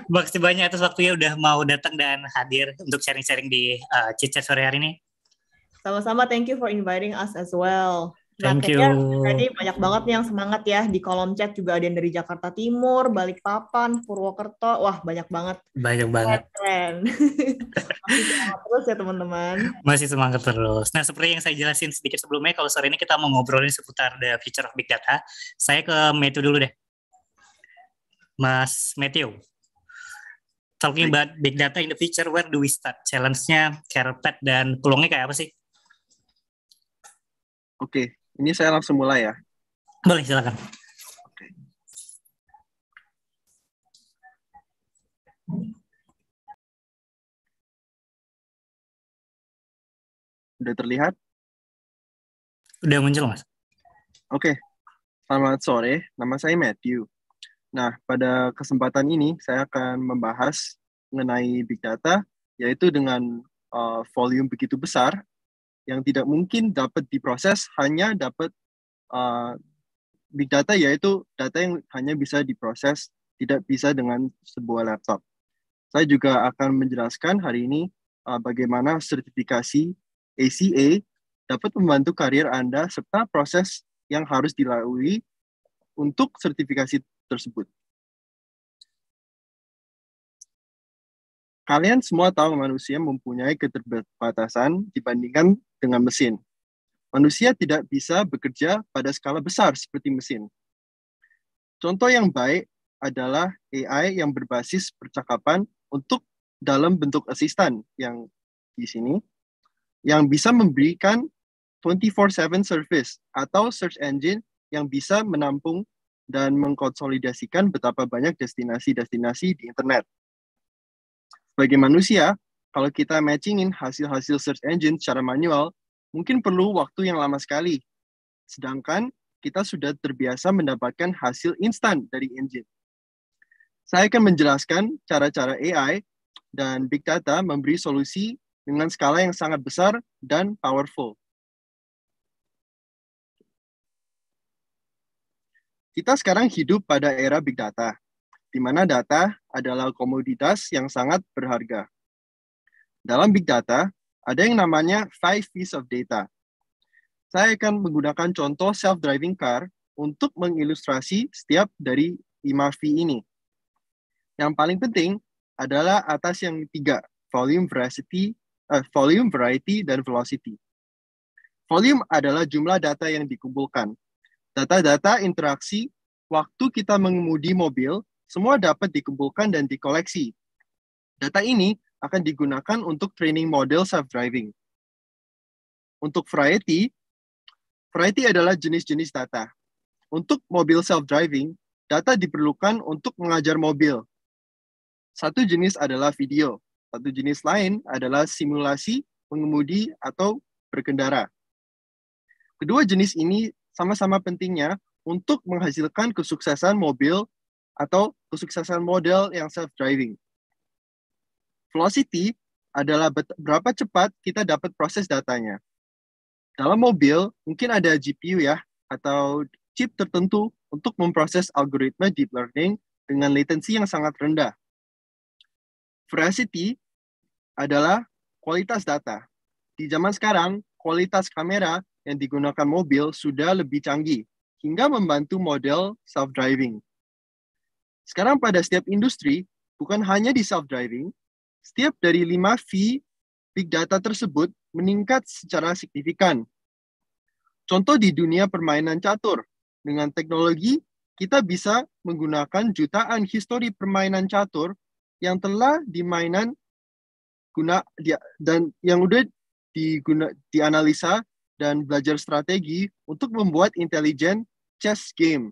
Makasih banyak atas waktunya udah mau datang dan hadir untuk sharing-sharing di Chit Chat sore hari ini. Sama-sama, thank you for inviting us as well. Nah, Thank you. kayaknya tadi banyak banget nih yang semangat ya. Di kolom chat juga ada yang dari Jakarta Timur, Balikpapan, Purwokerto. Wah, banyak banget. Banyak banget. Keren. Masih semangat terus ya teman-teman. Masih semangat terus. Nah, seperti yang saya jelasin sedikit sebelumnya, kalau sore ini kita mau ngobrolin seputar the future of big data. Saya ke Matthew dulu deh. Mas Matthew. Talking about big data in the future, where do we start? Challenge-nya, carpet, dan peluangnya kayak apa sih? Oke, ini saya langsung mulai ya. Boleh, silakan. Oke. Udah terlihat? Udah muncul, Mas. Oke, selamat sore. Nama saya Matthew. Nah, pada kesempatan ini saya akan membahas mengenai big data, yaitu dengan volume begitu besar yang tidak mungkin dapat diproses, hanya dapat big data, yaitu data yang hanya bisa diproses, tidak bisa dengan sebuah laptop. Saya juga akan menjelaskan hari ini bagaimana sertifikasi ACA dapat membantu karir Anda serta proses yang harus dilalui untuk sertifikasi tersebut. Kalian semua tahu manusia mempunyai keterbatasan dibandingkan dengan mesin. Manusia tidak bisa bekerja pada skala besar seperti mesin. Contoh yang baik adalah AI yang berbasis percakapan untuk dalam bentuk asistan yang di sini, yang bisa memberikan 24/7 service atau search engine yang bisa menampung dan mengkonsolidasikan betapa banyak destinasi-destinasi di internet. Sebagai manusia, kalau kita matchingin hasil-hasil search engine secara manual, mungkin perlu waktu yang lama sekali. Sedangkan kita sudah terbiasa mendapatkan hasil instan dari engine. Saya akan menjelaskan cara-cara AI dan big data memberi solusi dengan skala yang sangat besar dan powerful. Kita sekarang hidup pada era big data, di mana data adalah komoditas yang sangat berharga. Dalam big data, ada yang namanya 5 V's of data. Saya akan menggunakan contoh self-driving car untuk mengilustrasi setiap dari 5 V ini. Yang paling penting adalah atas yang 3, volume, variety, dan velocity. Volume adalah jumlah data yang dikumpulkan. Data-data interaksi waktu kita mengemudi mobil, semua dapat dikumpulkan dan dikoleksi. Data ini akan digunakan untuk training model self-driving. Untuk variety adalah jenis-jenis data. Untuk mobil self-driving, data diperlukan untuk mengajar mobil. Satu jenis adalah video, satu jenis lain adalah simulasi mengemudi atau berkendara. Kedua jenis ini sama-sama pentingnya untuk menghasilkan kesuksesan mobil atau kesuksesan model yang self-driving. Velocity adalah berapa cepat kita dapat proses datanya. Dalam mobil, mungkin ada GPU ya, atau chip tertentu untuk memproses algoritma deep learning dengan latency yang sangat rendah. Veracity adalah kualitas data. Di zaman sekarang, kualitas kamera yang digunakan mobil sudah lebih canggih, hingga membantu model self-driving. Sekarang pada setiap industri, bukan hanya di self-driving, setiap dari 5 V big data tersebut meningkat secara signifikan. Contoh di dunia permainan catur, dengan teknologi kita bisa menggunakan jutaan histori permainan catur yang telah dimainan dan yang udah dianalisa dan belajar strategi untuk membuat intelligent chess game.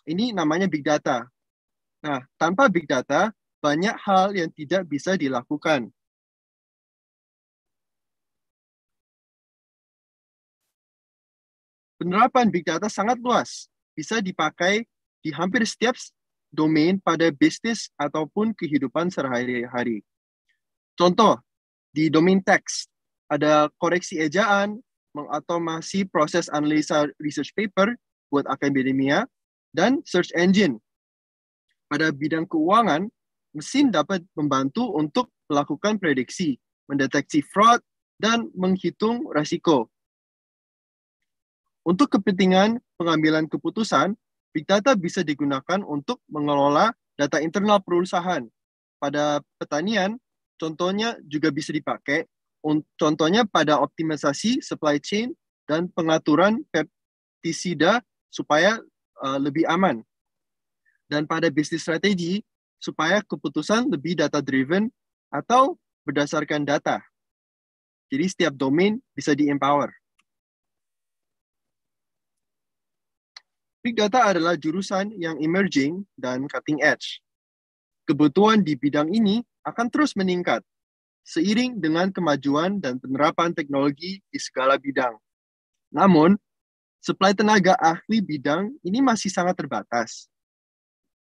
Ini namanya big data. Nah, tanpa big data, banyak hal yang tidak bisa dilakukan. Penerapan big data sangat luas, bisa dipakai di hampir setiap domain pada bisnis ataupun kehidupan sehari-hari. Contoh, di domain teks, ada koreksi ejaan, mengotomasi proses analisa research paper buat akademia, dan search engine. Pada bidang keuangan, mesin dapat membantu untuk melakukan prediksi, mendeteksi fraud, dan menghitung risiko. Untuk kepentingan pengambilan keputusan, Big Data bisa digunakan untuk mengelola data internal perusahaan. Pada pertanian, contohnya juga bisa dipakai, contohnya pada optimisasi supply chain dan pengaturan pestisida supaya lebih aman. Dan pada bisnis strategi, supaya keputusan lebih data-driven atau berdasarkan data. Jadi setiap domain bisa di-empower. Big Data adalah jurusan yang emerging dan cutting edge. Kebutuhan di bidang ini akan terus meningkat seiring dengan kemajuan dan penerapan teknologi di segala bidang. Namun, supply tenaga ahli bidang ini masih sangat terbatas.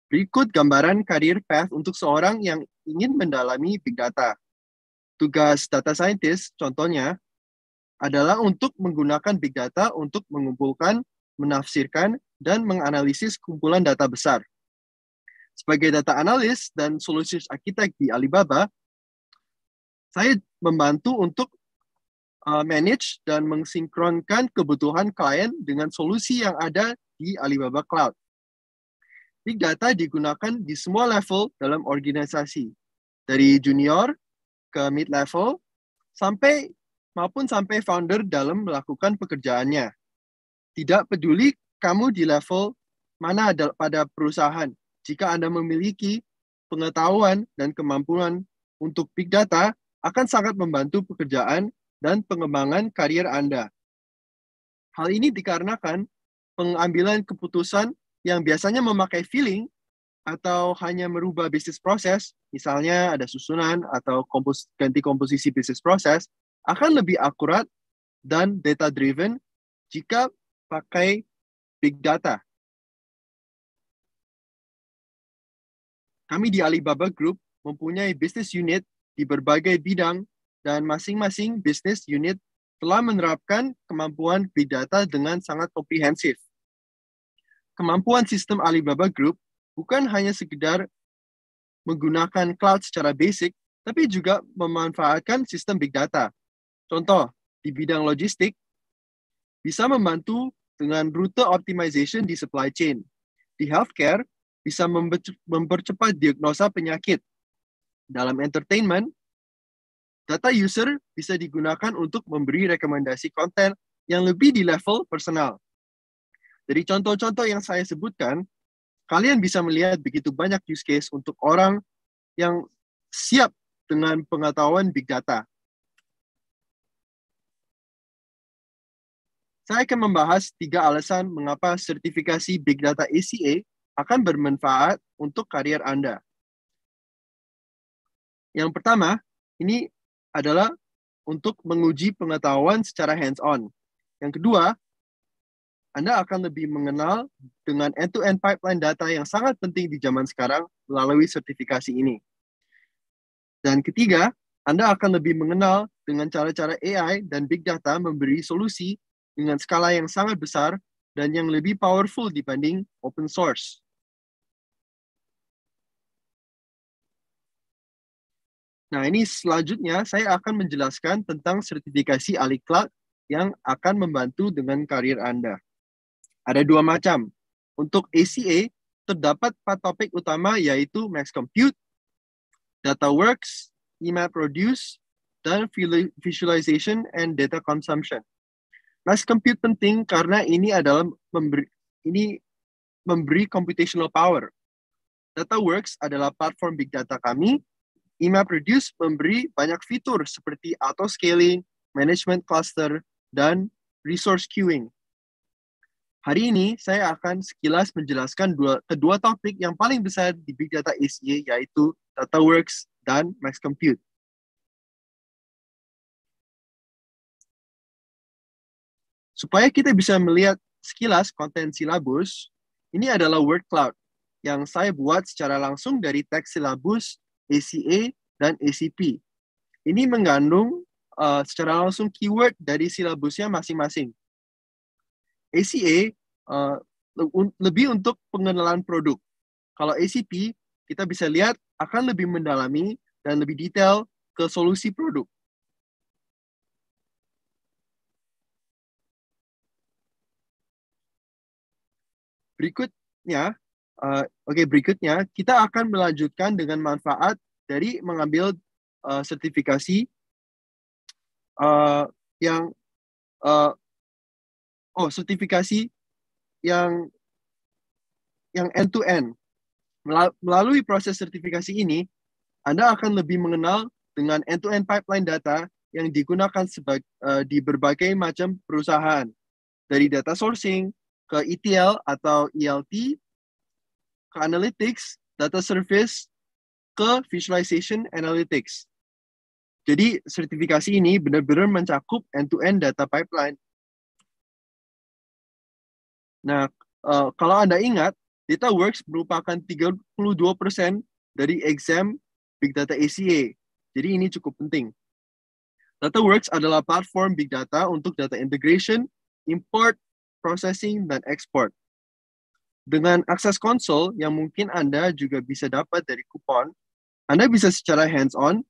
Berikut gambaran career path untuk seorang yang ingin mendalami Big Data. Tugas data scientist, contohnya, adalah untuk menggunakan Big Data untuk mengumpulkan, menafsirkan, dan menganalisis kumpulan data besar. Sebagai data analis dan solutions architect di Alibaba, saya membantu untuk manage dan mensinkronkan kebutuhan klien dengan solusi yang ada di Alibaba Cloud. Big Data digunakan di semua level dalam organisasi, dari junior ke mid-level, maupun sampai founder dalam melakukan pekerjaannya. Tidak peduli kamu di level mana pada perusahaan, jika Anda memiliki pengetahuan dan kemampuan untuk Big Data, akan sangat membantu pekerjaan dan pengembangan karier Anda. Hal ini dikarenakan pengambilan keputusan yang biasanya memakai feeling atau hanya merubah bisnis proses, misalnya ada susunan atau ganti komposisi bisnis proses, akan lebih akurat dan data-driven jika pakai Big Data. Kami di Alibaba Group mempunyai business unit di berbagai bidang dan masing-masing business unit telah menerapkan kemampuan Big Data dengan sangat komprehensif. Kemampuan sistem Alibaba Group bukan hanya sekedar menggunakan cloud secara basic, tapi juga memanfaatkan sistem Big Data. Contoh, di bidang logistik, bisa membantu dengan rute optimization di supply chain. Di healthcare, bisa mempercepat diagnosa penyakit. Dalam entertainment, data user bisa digunakan untuk memberi rekomendasi konten yang lebih di level personal. Dari contoh-contoh yang saya sebutkan, kalian bisa melihat begitu banyak use case untuk orang yang siap dengan pengetahuan Big Data. Saya akan membahas 3 alasan mengapa sertifikasi Big Data ACA akan bermanfaat untuk karier Anda. Yang pertama, ini adalah untuk menguji pengetahuan secara hands-on. Yang kedua, Anda akan lebih mengenal dengan end-to-end pipeline data yang sangat penting di zaman sekarang melalui sertifikasi ini. Dan ketiga, Anda akan lebih mengenal dengan cara-cara AI dan Big Data memberi solusi dengan skala yang sangat besar dan yang lebih powerful dibanding open source. Nah, ini selanjutnya saya akan menjelaskan tentang sertifikasi Ali Cloud yang akan membantu dengan karir Anda. Ada 2 macam. Untuk ACA, terdapat 4 topik utama yaitu Max Compute, DataWorks, eMapReduce, dan Visualization and Data Consumption. Max Compute penting karena ini adalah memberi computational power. DataWorks adalah platform Big Data kami. eMapReduce memberi banyak fitur seperti auto-scaling, management cluster, dan resource queuing. Hari ini saya akan sekilas menjelaskan kedua topik yang paling besar di Big Data ACA, yaitu DataWorks dan Max Compute. Supaya kita bisa melihat sekilas konten silabus, ini adalah word cloud yang saya buat secara langsung dari teks silabus ACA dan ACP. Ini mengandung secara langsung keyword dari silabusnya masing-masing. ACA lebih untuk pengenalan produk. Kalau ACP kita bisa lihat akan lebih mendalami dan lebih detail ke solusi produk. Berikutnya kita akan melanjutkan dengan manfaat dari mengambil sertifikasi yang sertifikasi yang end to end. Melalui proses sertifikasi ini, Anda akan lebih mengenal dengan end to end pipeline data yang digunakan di berbagai macam perusahaan, dari data sourcing ke ETL atau ELT, ke analytics, data service, ke visualization analytics. Jadi sertifikasi ini benar-benar mencakup end-to-end data pipeline. Nah, kalau Anda ingat, DataWorks merupakan 32% dari exam Big Data ACA. Jadi ini cukup penting. DataWorks adalah platform Big Data untuk data integration, import, processing, dan export. Dengan akses konsol yang mungkin Anda juga bisa dapat dari kupon, Anda bisa secara hands-on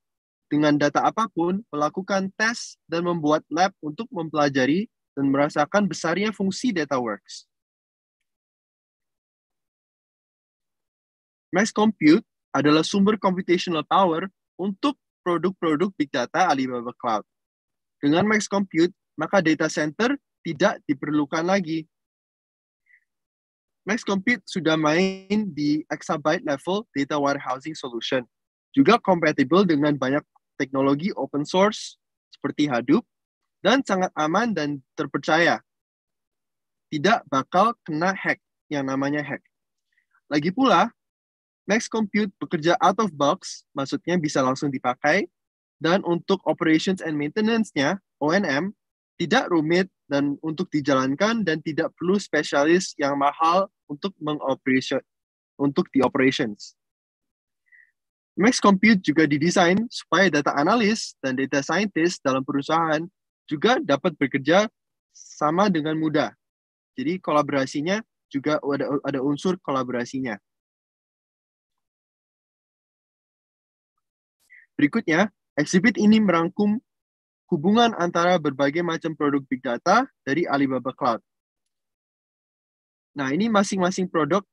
dengan data apapun melakukan tes dan membuat lab untuk mempelajari dan merasakan besarnya fungsi DataWorks. Max Compute adalah sumber computational power untuk produk-produk Big Data Alibaba Cloud. Dengan Max Compute, maka data center tidak diperlukan lagi. Max Compute sudah main di exabyte level data warehousing solution. Juga kompatibel dengan banyak teknologi open source seperti Hadoop dan sangat aman dan terpercaya. Tidak bakal kena hack yang namanya hack. Lagi pula, Max Compute bekerja out of box, maksudnya bisa langsung dipakai, dan untuk operations and maintenance-nya, O&M, tidak rumit dan untuk dijalankan dan tidak perlu spesialis yang mahal untuk di operations. Max Compute juga didesain supaya data analis dan data scientist dalam perusahaan juga dapat bekerja sama dengan mudah. Jadi kolaborasinya juga ada unsur kolaborasinya. Berikutnya, exhibit ini merangkum hubungan antara berbagai macam produk Big Data dari Alibaba Cloud. Nah, ini masing-masing produk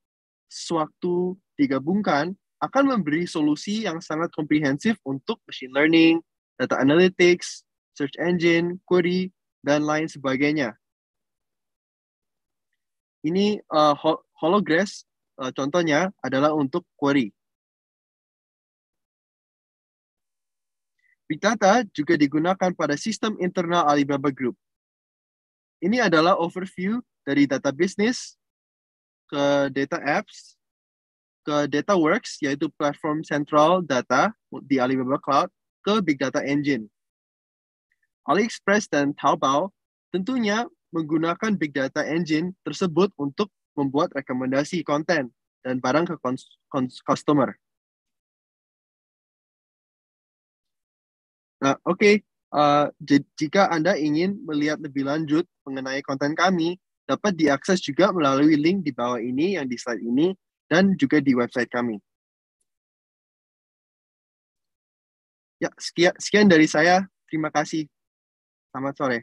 sewaktu digabungkan akan memberi solusi yang sangat komprehensif untuk machine learning, data analytics, search engine, query, dan lain sebagainya. Ini Holograph, contohnya adalah untuk query. Big Data juga digunakan pada sistem internal Alibaba Group. Ini adalah overview dari data business ke data apps, ke DataWorks, yaitu platform sentral data di Alibaba Cloud, ke Big Data Engine. AliExpress dan Taobao tentunya menggunakan Big Data Engine tersebut untuk membuat rekomendasi konten dan barang ke customer. Nah, oke. Jika Anda ingin melihat lebih lanjut mengenai konten kami, dapat diakses juga melalui link di bawah ini, yang di slide ini, dan juga di website kami. Ya, sekian dari saya. Terima kasih. Selamat sore.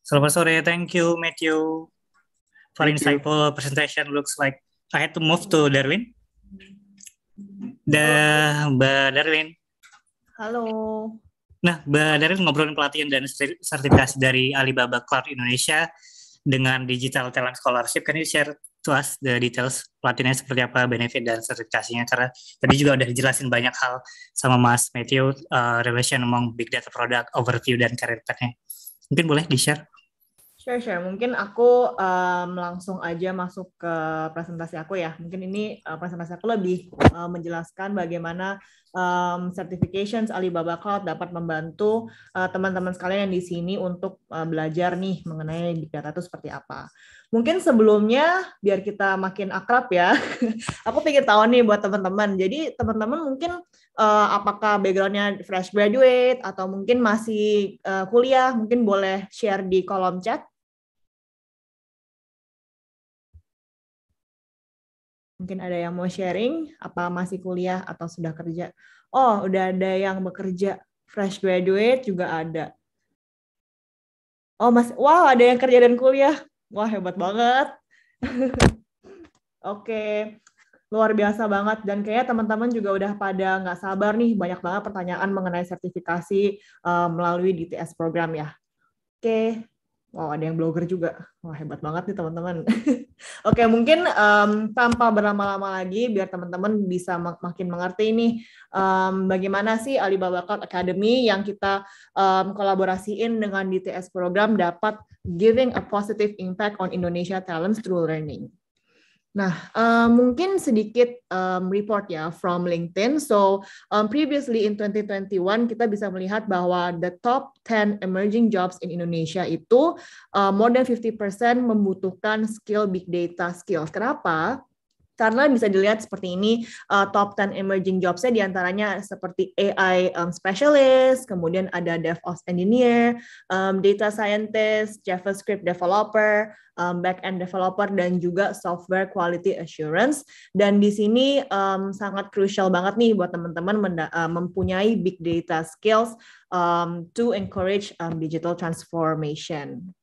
Selamat sore. Thank you, Matthew, for insightful presentation. Looks like I had to move to Darwin. Mbak Darwin. Halo. Nah, Mbak Darwin ngobrolin pelatihan dan sertifikasi dari Alibaba Cloud Indonesia dengan Digital Talent Scholarship. Can you share to us the details pelatihannya seperti apa, benefit dan sertifikasinya? Karena tadi juga udah dijelasin banyak hal sama Mas Matthew, relation among big data product, overview, dan career path-nya. Mungkin boleh di-share? Sure. Mungkin aku langsung aja masuk ke presentasi aku ya. Mungkin ini presentasi aku lebih menjelaskan bagaimana certifications Alibaba Cloud dapat membantu teman-teman sekalian yang di sini untuk belajar nih mengenai Big Data itu seperti apa. Mungkin sebelumnya, biar kita makin akrab ya, aku pengen tahu nih buat teman-teman. Jadi teman-teman mungkin apakah background-nya fresh graduate atau mungkin masih kuliah, mungkin boleh share di kolom chat. Mungkin ada yang mau sharing, apa masih kuliah atau sudah kerja? Oh, udah ada yang bekerja, fresh graduate juga ada. Oh, wow, ada yang kerja dan kuliah. Wah, hebat banget. Oke, luar biasa banget. Dan kayaknya teman-teman juga udah pada nggak sabar nih, banyak banget pertanyaan mengenai sertifikasi melalui DTS program ya. Oke, wow, ada yang blogger juga. Wah, hebat banget nih teman-teman. Oke, mungkin tanpa berlama-lama lagi, biar teman-teman bisa makin mengerti nih bagaimana sih Alibaba Cloud Academy yang kita kolaborasiin dengan DTS program dapat giving a positive impact on Indonesia talents through learning. Nah, mungkin sedikit report ya from LinkedIn. So, previously in 2021 kita bisa melihat bahwa the top 10 emerging jobs in Indonesia itu more than 50% membutuhkan skill big data skills. Kenapa? Karena bisa dilihat seperti ini, top 10 emerging jobs-nya diantaranya seperti AI specialist, kemudian ada DevOps engineer, data scientist, JavaScript developer, back-end developer, dan juga software quality assurance. Dan di sini sangat crucial banget nih buat teman-teman mempunyai big data skills to encourage digital transformation.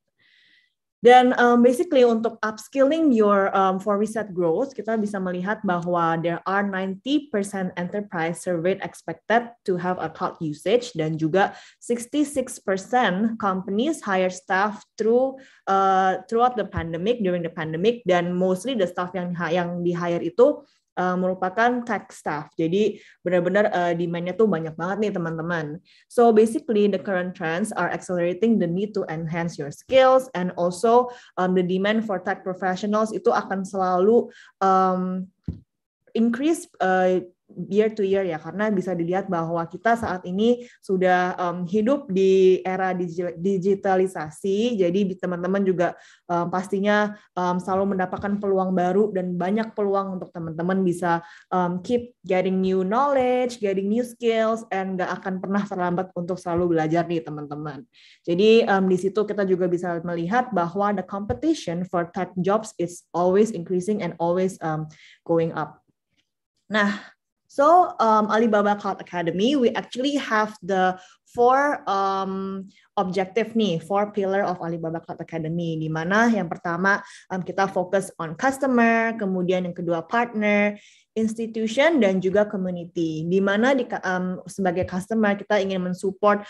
Dan basically untuk upskilling your for reset growth, kita bisa melihat bahwa there are 90% enterprise surveyed expected to have a cloud usage, dan juga 66% companies hire staff throughout the pandemic, during the pandemic, dan mostly the staff yang di hire itu merupakan tech staff. Jadi benar-benar demand-nya tuh banyak banget nih teman-teman. So basically the current trends are accelerating the need to enhance your skills, and also the demand for tech professionals itu akan selalu increase year to year ya, karena bisa dilihat bahwa kita saat ini sudah hidup di era digitalisasi, jadi teman-teman juga pastinya selalu mendapatkan peluang baru, dan banyak peluang untuk teman-teman bisa keep getting new knowledge, getting new skills, and nggak akan pernah terlambat untuk selalu belajar nih teman-teman. Jadi di situ kita juga bisa melihat bahwa the competition for tech jobs is always increasing and always going up. Nah, so Alibaba Cloud Academy, we actually have the four objective nih, four pillar of Alibaba Cloud Academy, di mana yang pertama kita fokus on customer, kemudian yang kedua partner, institution, dan juga community. Di mana sebagai customer kita ingin mensupport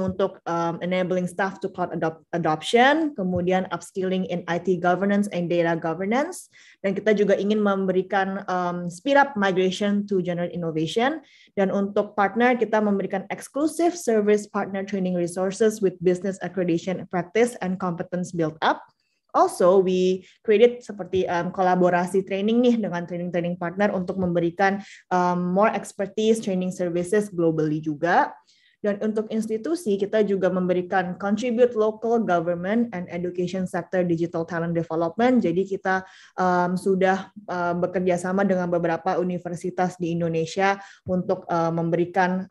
untuk enabling staff to cloud adoption, kemudian upskilling in IT governance and data governance, dan kita juga ingin memberikan speed up migration to generate innovation. Dan untuk partner kita memberikan exclusive service partner training resources with business accreditation practice and competence built up. Also, we created seperti kolaborasi training nih dengan training partner untuk memberikan more expertise training services globally juga. Dan untuk institusi, kita juga memberikan contribute local government and education sector digital talent development. Jadi kita sudah bekerja sama dengan beberapa universitas di Indonesia untuk memberikan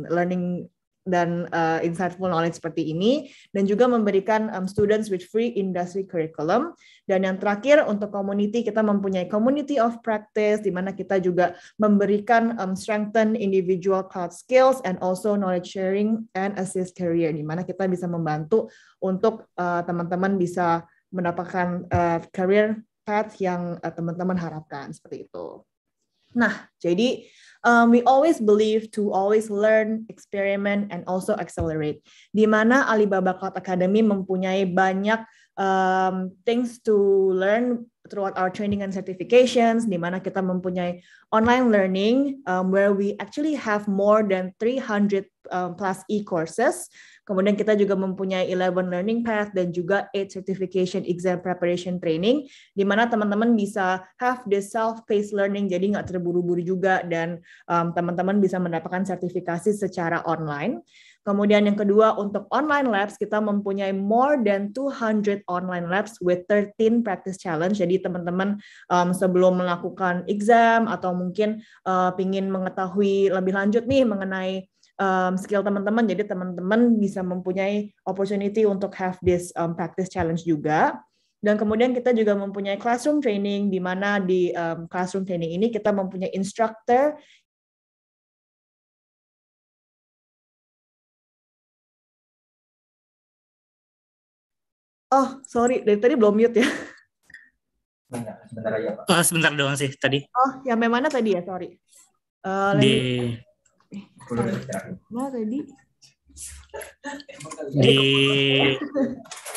learning dan insightful knowledge seperti ini, dan juga memberikan students with free industry curriculum. Dan yang terakhir untuk community, kita mempunyai community of practice, di mana kita juga memberikan strengthen individual cloud skills and also knowledge sharing and assist career, di mana kita bisa membantu untuk teman-teman bisa mendapatkan career path yang teman-teman harapkan, seperti itu. Nah, jadi we always believe to always learn, experiment, and also accelerate. Di mana Alibaba Cloud Academy mempunyai banyak things to learn throughout our training and certifications, di mana kita mempunyai online learning where we actually have more than 300 plus e-courses. Kemudian kita juga mempunyai 11 learning path dan juga 8 certification exam preparation training, di mana teman-teman bisa have this self-paced learning, jadi nggak terburu-buru juga, dan teman-teman bisa mendapatkan sertifikasi secara online. Kemudian yang kedua, untuk online labs, kita mempunyai more than 200 online labs with 13 practice challenge. Jadi teman-teman sebelum melakukan exam atau mungkin ingin mengetahui lebih lanjut nih mengenai skill teman-teman, jadi teman-teman bisa mempunyai opportunity untuk have this practice challenge juga. Dan kemudian kita juga mempunyai classroom training, di mana di classroom training ini kita mempunyai instructor. Oh, sorry, dari tadi belum mute ya. Sebentar aja, Pak. Sebentar doang sih tadi. Oh, yang mana tadi ya, sorry. Mana tadi?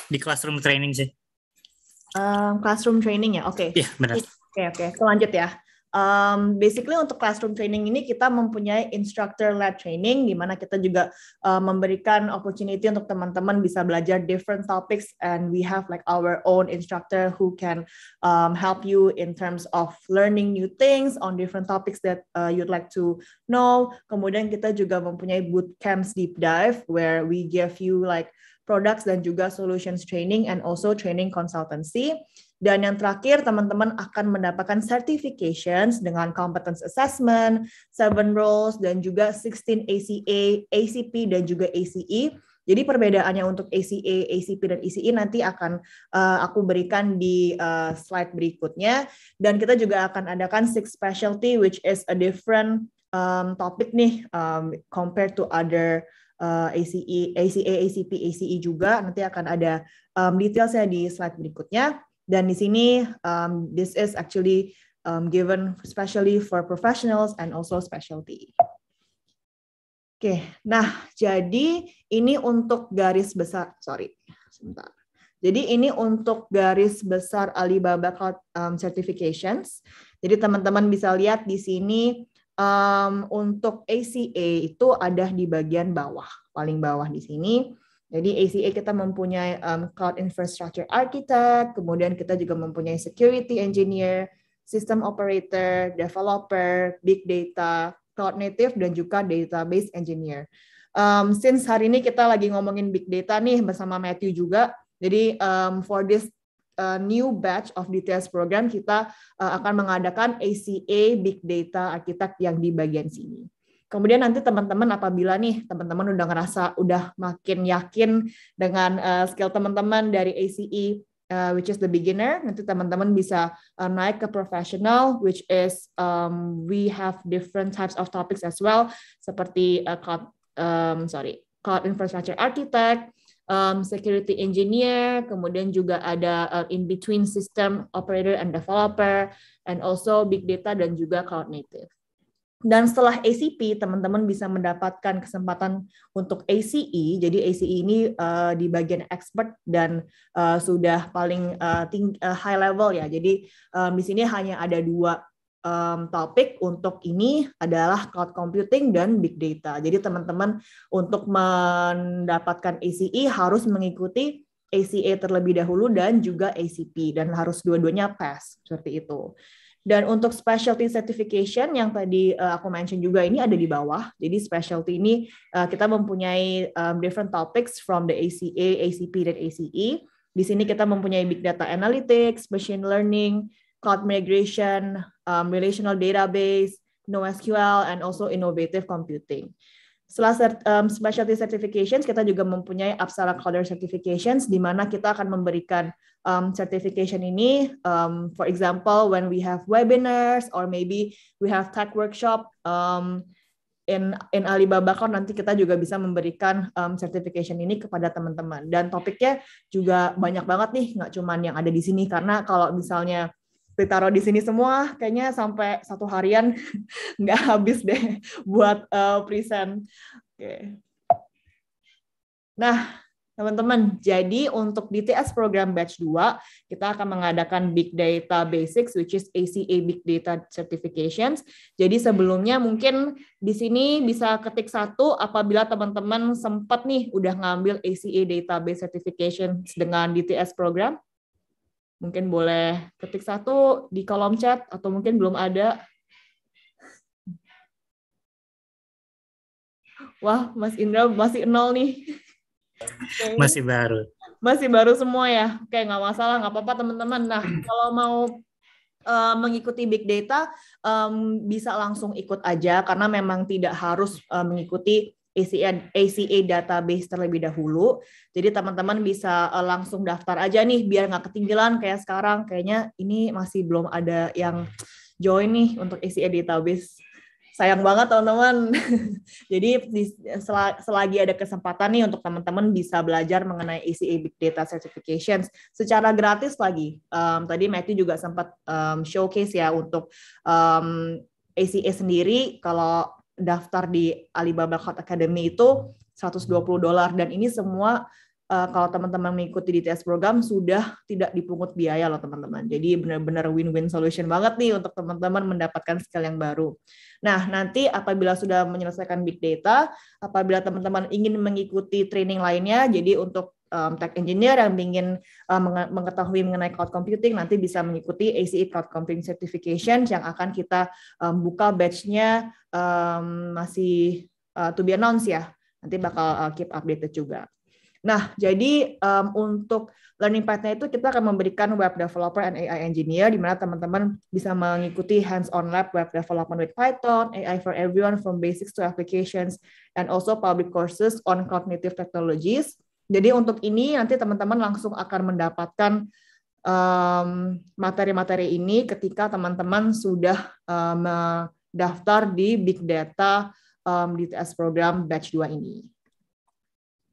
Di classroom training sih. Classroom training ya, oke. Iya, benar. Oke, lanjut ya. Basically untuk classroom training ini kita mempunyai instructor-led training, di mana kita juga memberikan opportunity untuk teman-teman bisa belajar different topics, and we have like our own instructor who can help you in terms of learning new things on different topics that you'd like to know. Kemudian kita juga mempunyai bootcamps deep dive where we give you like products dan juga solutions training and also training consultancy. Dan yang terakhir, teman-teman akan mendapatkan certifications dengan competence assessment, 7 roles, dan juga 16 ACA, ACP, dan juga ACE. Jadi perbedaannya untuk ACA, ACP, dan ACE nanti akan aku berikan di slide berikutnya. Dan kita juga akan adakan 6 specialty, which is a different topic nih compared to other ACE, ACA, ACP, ACE juga. Nanti akan ada detailsnya di slide berikutnya. Dan di sini, this is actually given especially for professionals and also specialty. Oke, nah jadi ini untuk garis besar, sebentar. Jadi ini untuk garis besar Alibaba Cloud Certifications. Jadi teman-teman bisa lihat di sini untuk ACA itu ada di bagian bawah, paling bawah di sini. Jadi ACA kita mempunyai Cloud Infrastructure Architect, kemudian kita juga mempunyai Security Engineer, System Operator, Developer, Big Data, Cloud Native, dan juga Database Engineer. Since hari ini kita lagi ngomongin Big Data nih bersama Matthew juga, jadi for this new batch of DTS program kita akan mengadakan ACA Big Data Architect yang di bagian sini. Kemudian nanti teman-teman apabila nih teman-teman udah ngerasa udah makin yakin dengan skill teman-teman dari ACE which is the beginner, nanti teman-teman bisa naik ke professional, which is we have different types of topics as well, seperti Cloud Infrastructure Architect, Security Engineer, kemudian juga ada in between System Operator and Developer, and also Big Data dan juga Cloud Native. Dan setelah ACP, teman-teman bisa mendapatkan kesempatan untuk ACE. Jadi ACE ini di bagian expert dan sudah paling high level ya. Jadi di sini hanya ada 2 topik untuk ini adalah cloud computing dan big data. Jadi teman-teman untuk mendapatkan ACE harus mengikuti ACA terlebih dahulu dan juga ACP, dan harus dua-duanya pass seperti itu. Dan untuk specialty certification yang tadi aku mention juga ini ada di bawah. Jadi specialty ini kita mempunyai different topics from the ACA, ACP, dan ACE. Di sini kita mempunyai big data analytics, machine learning, cloud migration, relational database, NoSQL, and also innovative computing. Setelah specialty certifications, kita juga mempunyai Apsara Coder certifications, di mana kita akan memberikan certification ini, for example, when we have webinars or maybe we have tech workshop in Alibaba Cloud, nanti kita juga bisa memberikan certification ini kepada teman-teman. Dan topiknya juga banyak banget nih, nggak cuma yang ada di sini, karena kalau misalnya ditaruh di sini semua, kayaknya sampai 1 harian nggak habis deh buat present. Oke. Nah, teman-teman, jadi untuk DTS program batch 2, kita akan mengadakan Big Data Basics, which is ACA Big Data Certifications. Jadi sebelumnya mungkin di sini bisa ketik 1 apabila teman-teman sempat nih udah ngambil ACA Database Certification dengan DTS program. Mungkin boleh ketik 1 di kolom chat, atau mungkin belum ada. Wah, Mas Indra masih 0 nih. Okay. Masih baru semua ya. Oke, nggak masalah, nggak apa-apa teman-teman. Nah, kalau mau mengikuti Big Data, bisa langsung ikut aja, karena memang tidak harus mengikuti ACA database terlebih dahulu. Jadi teman-teman bisa langsung daftar aja nih biar nggak ketinggalan kayak sekarang. Kayaknya ini masih belum ada yang join nih untuk ACA database. Sayang banget teman-teman. Jadi selagi ada kesempatan nih untuk teman-teman bisa belajar mengenai ACA Big Data Certifications secara gratis lagi. Tadi Matthew juga sempat showcase ya untuk ACA sendiri kalau daftar di Alibaba Cloud Academy itu $120 dan ini semua kalau teman-teman mengikuti DTS program sudah tidak dipungut biaya loh teman-teman. Jadi benar-benar win-win solution banget nih untuk teman-teman mendapatkan skill yang baru. Nah, nanti apabila sudah menyelesaikan big data, apabila teman-teman ingin mengikuti training lainnya, jadi untuk tech engineer yang ingin mengetahui mengenai cloud computing, nanti bisa mengikuti ACA Cloud Computing Certification yang akan kita buka batch-nya masih to be announced ya. Nanti bakal keep updated juga. Nah, jadi untuk learning path-nya itu kita akan memberikan web developer and AI engineer, di mana teman-teman bisa mengikuti hands-on lab web development with Python, AI for everyone from basics to applications, and also public courses on cognitive technologies. Jadi untuk ini nanti teman-teman langsung akan mendapatkan materi-materi ini ketika teman-teman sudah mendaftar di Big Data DTS program batch 2 ini.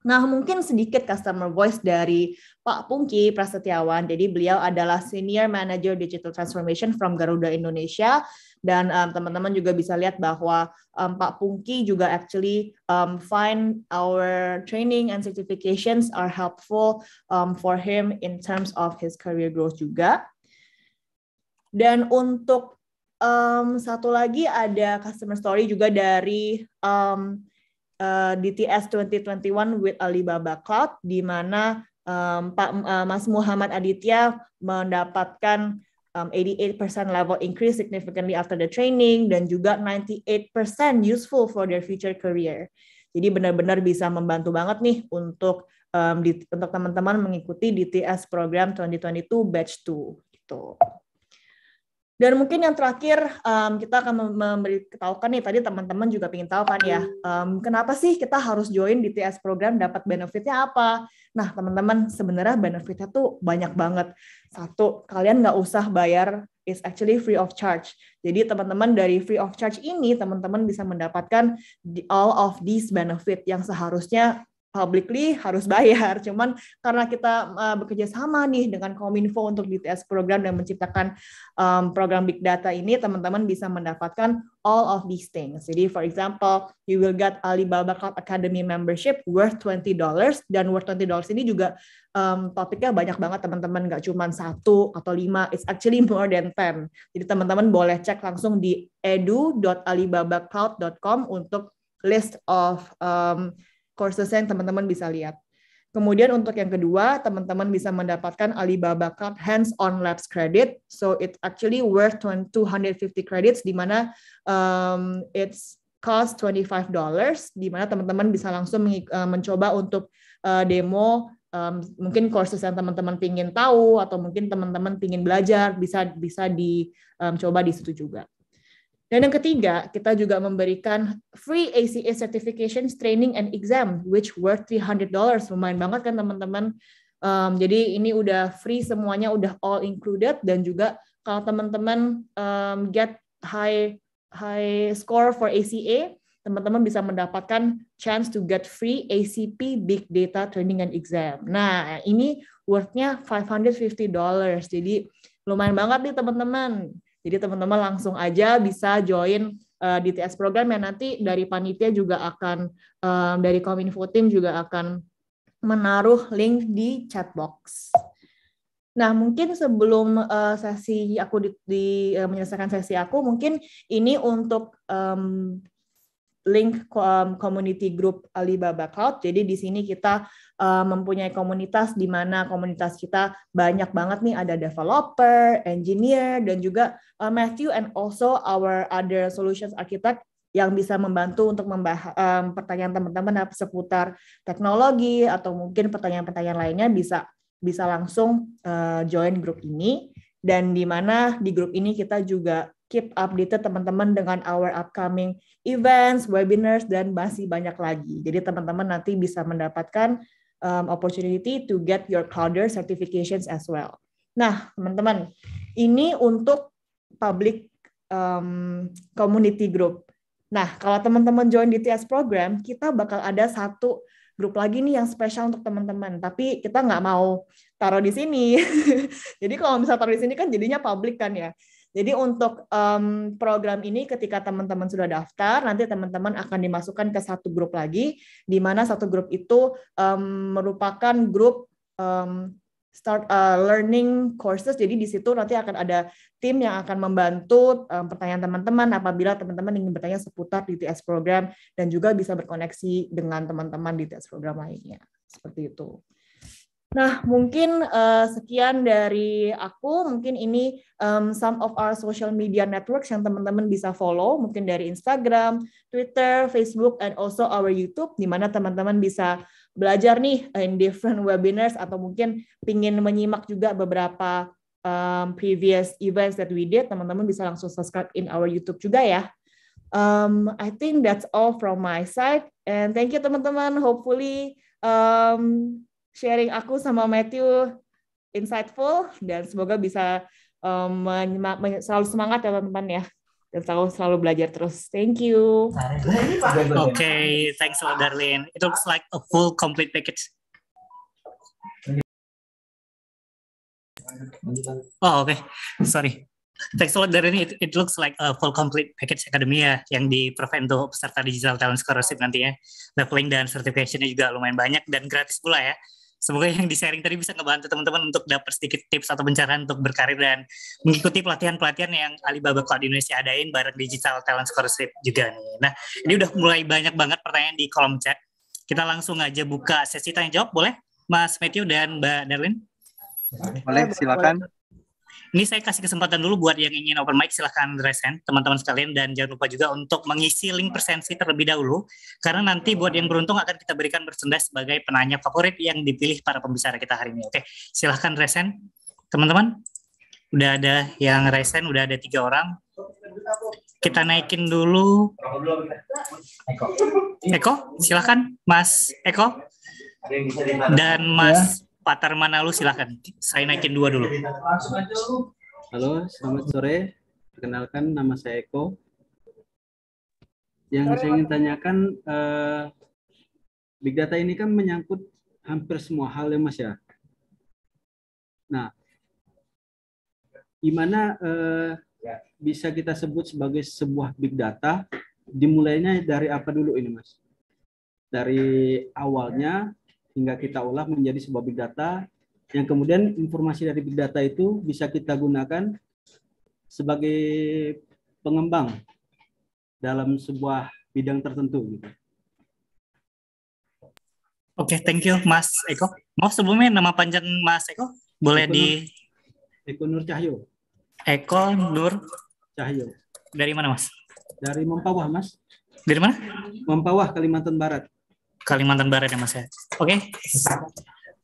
Nah, mungkin sedikit customer voice dari Pak Pungki Prasetyawan. Jadi beliau adalah Senior Manager Digital Transformation from Garuda Indonesia. Dan teman-teman juga bisa lihat bahwa Pak Pungki juga actually find our training and certifications are helpful for him in terms of his career growth juga. Dan untuk satu lagi ada customer story juga dari DTS 2021 with Alibaba Cloud, di mana Mas Muhammad Aditya mendapatkan 88% level increase significantly after the training, dan juga 98% useful for their future career. Jadi benar-benar bisa membantu banget nih untuk teman-teman mengikuti DTS program 2022 batch 2 gitu. Dan mungkin yang terakhir, kita akan memberitahukan nih, tadi teman-teman juga ingin tahu kan ya, kenapa sih kita harus join DTS program, dapat benefitnya apa? Nah, teman-teman, sebenarnya benefitnya tuh banyak banget. Satu, kalian nggak usah bayar, is actually free of charge. Jadi teman-teman dari free of charge ini, teman-teman bisa mendapatkan all of these benefit yang seharusnya publicly harus bayar, cuman karena kita bekerja sama nih dengan Kominfo untuk DTS program dan menciptakan program Big Data ini, teman-teman bisa mendapatkan all of these things. Jadi for example, you will get Alibaba Cloud Academy membership worth $20, dan worth $20 ini juga topiknya banyak banget teman-teman, nggak cuma 1 atau 5, it's actually more than 10. Jadi teman-teman boleh cek langsung di edu.alibabacloud.com untuk list of courses yang teman-teman bisa lihat. Kemudian untuk yang kedua, teman-teman bisa mendapatkan Alibaba Cloud Hands-on Labs credit. So it's actually worth 250 credits, di mana it's cost $25, di mana teman-teman bisa langsung mencoba untuk demo mungkin courses yang teman-teman pingin tahu, atau mungkin teman-teman pingin belajar, bisa dicoba di situ juga. Dan yang ketiga, kita juga memberikan free ACA certifications training and exam, which worth $300. Lumayan banget kan teman-teman. Jadi ini udah free semuanya, udah all included, dan juga kalau teman-teman get high score for ACA, teman-teman bisa mendapatkan chance to get free ACP Big Data Training and Exam. Nah, ini worth-nya $550. Jadi lumayan banget nih teman-teman. Jadi teman-teman langsung aja bisa join DTS program, yang nanti dari panitia juga akan, dari Kominfo team juga akan menaruh link di chat box. Nah, mungkin sebelum sesi aku menyelesaikan sesi aku, mungkin ini untuk link community group Alibaba Cloud. Jadi di sini kita mempunyai komunitas, di mana komunitas kita banyak banget nih, ada developer, engineer, dan juga Matthew and also our other solutions architect yang bisa membantu untuk membahas pertanyaan teman-teman seputar teknologi atau mungkin pertanyaan-pertanyaan lainnya, bisa langsung join grup ini. Dan di mana di grup ini kita juga keep updated teman-teman dengan our upcoming events, webinars, dan masih banyak lagi. Jadi teman-teman nanti bisa mendapatkan opportunity to get your Cloudera certifications as well. Nah, teman-teman, ini untuk public community group. Nah, kalau teman-teman join DTS program, kita bakal ada satu grup lagi nih yang spesial untuk teman-teman. Tapi kita nggak mau taruh di sini. Jadi kalau misalnya taruh di sini kan jadinya publik kan ya. Jadi untuk program ini ketika teman-teman sudah daftar, nanti teman-teman akan dimasukkan ke satu grup lagi, di mana satu grup itu merupakan grup start learning courses. Jadi di situ nanti akan ada tim yang akan membantu pertanyaan teman-teman apabila teman-teman ingin bertanya seputar DTS program dan juga bisa berkoneksi dengan teman-teman DTS program lainnya. Seperti itu. Nah, mungkin sekian dari aku. Mungkin ini some of our social media networks yang teman-teman bisa follow, mungkin dari Instagram, Twitter, Facebook, and also our YouTube, di mana teman-teman bisa belajar nih in different webinars atau mungkin pingin menyimak juga beberapa previous events that we did, teman-teman bisa langsung subscribe in our YouTube juga ya. I think that's all from my side, and thank you teman-teman. Hopefully sharing aku sama Matthew insightful dan semoga bisa selalu semangat ya teman-teman ya, dan selalu belajar terus. Thank you. Okay, thanks a lot, Darlene. It looks like a full complete package. Oh, okay. Sorry. Thanks a lot, Darlene. It looks like a full complete package academia yang di-provide untuk peserta Digital Talent Scholarship nantinya. Leveling dan certification-nya juga lumayan banyak dan gratis pula ya. Semoga yang di-sharing tadi bisa ngebantu teman-teman untuk dapat sedikit tips atau pencerahan untuk berkarir dan mengikuti pelatihan-pelatihan yang Alibaba Cloud Indonesia adain bareng Digital Talent Scholarship juga nih. Nah, ini udah mulai banyak banget pertanyaan di kolom chat. Kita langsung aja buka sesi tanya-jawab, boleh? Mas Matthew dan Mbak Darlene? Boleh, silakan. Ini saya kasih kesempatan dulu buat yang ingin open mic, silahkan raise hand teman-teman sekalian, dan jangan lupa juga untuk mengisi link presensi terlebih dahulu, karena nanti buat yang beruntung akan kita berikan merchandise sebagai penanya favorit yang dipilih para pembicara kita hari ini. Oke, silahkan raise hand teman-teman. Udah ada yang raise hand, udah ada 3 orang. Kita naikin dulu. Eko, silahkan Mas Eko. Dan Mas Patar Manalu, silahkan. Saya naikin 2 dulu. Halo, selamat sore. Perkenalkan, nama saya Eko. Yang saya ingin tanyakan, Big Data ini kan menyangkut hampir semua hal ya Mas ya. Nah, gimana bisa kita sebut sebagai sebuah Big Data? Dimulainya dari apa dulu ini Mas? Dari awalnya hingga kita olah menjadi sebuah big data, yang kemudian informasi dari big data itu bisa kita gunakan sebagai pengembang dalam sebuah bidang tertentu. Gitu. Oke, thank you Mas Eko. Mau sebelumnya nama panjang Mas Eko? Boleh Eko Nur Cahyo. Eko Nur Cahyo. Dari mana Mas? Dari Mempawah Mas. Dari mana? Mempawah, Kalimantan Barat. Kalimantan Barat ya Mas ya. Oke.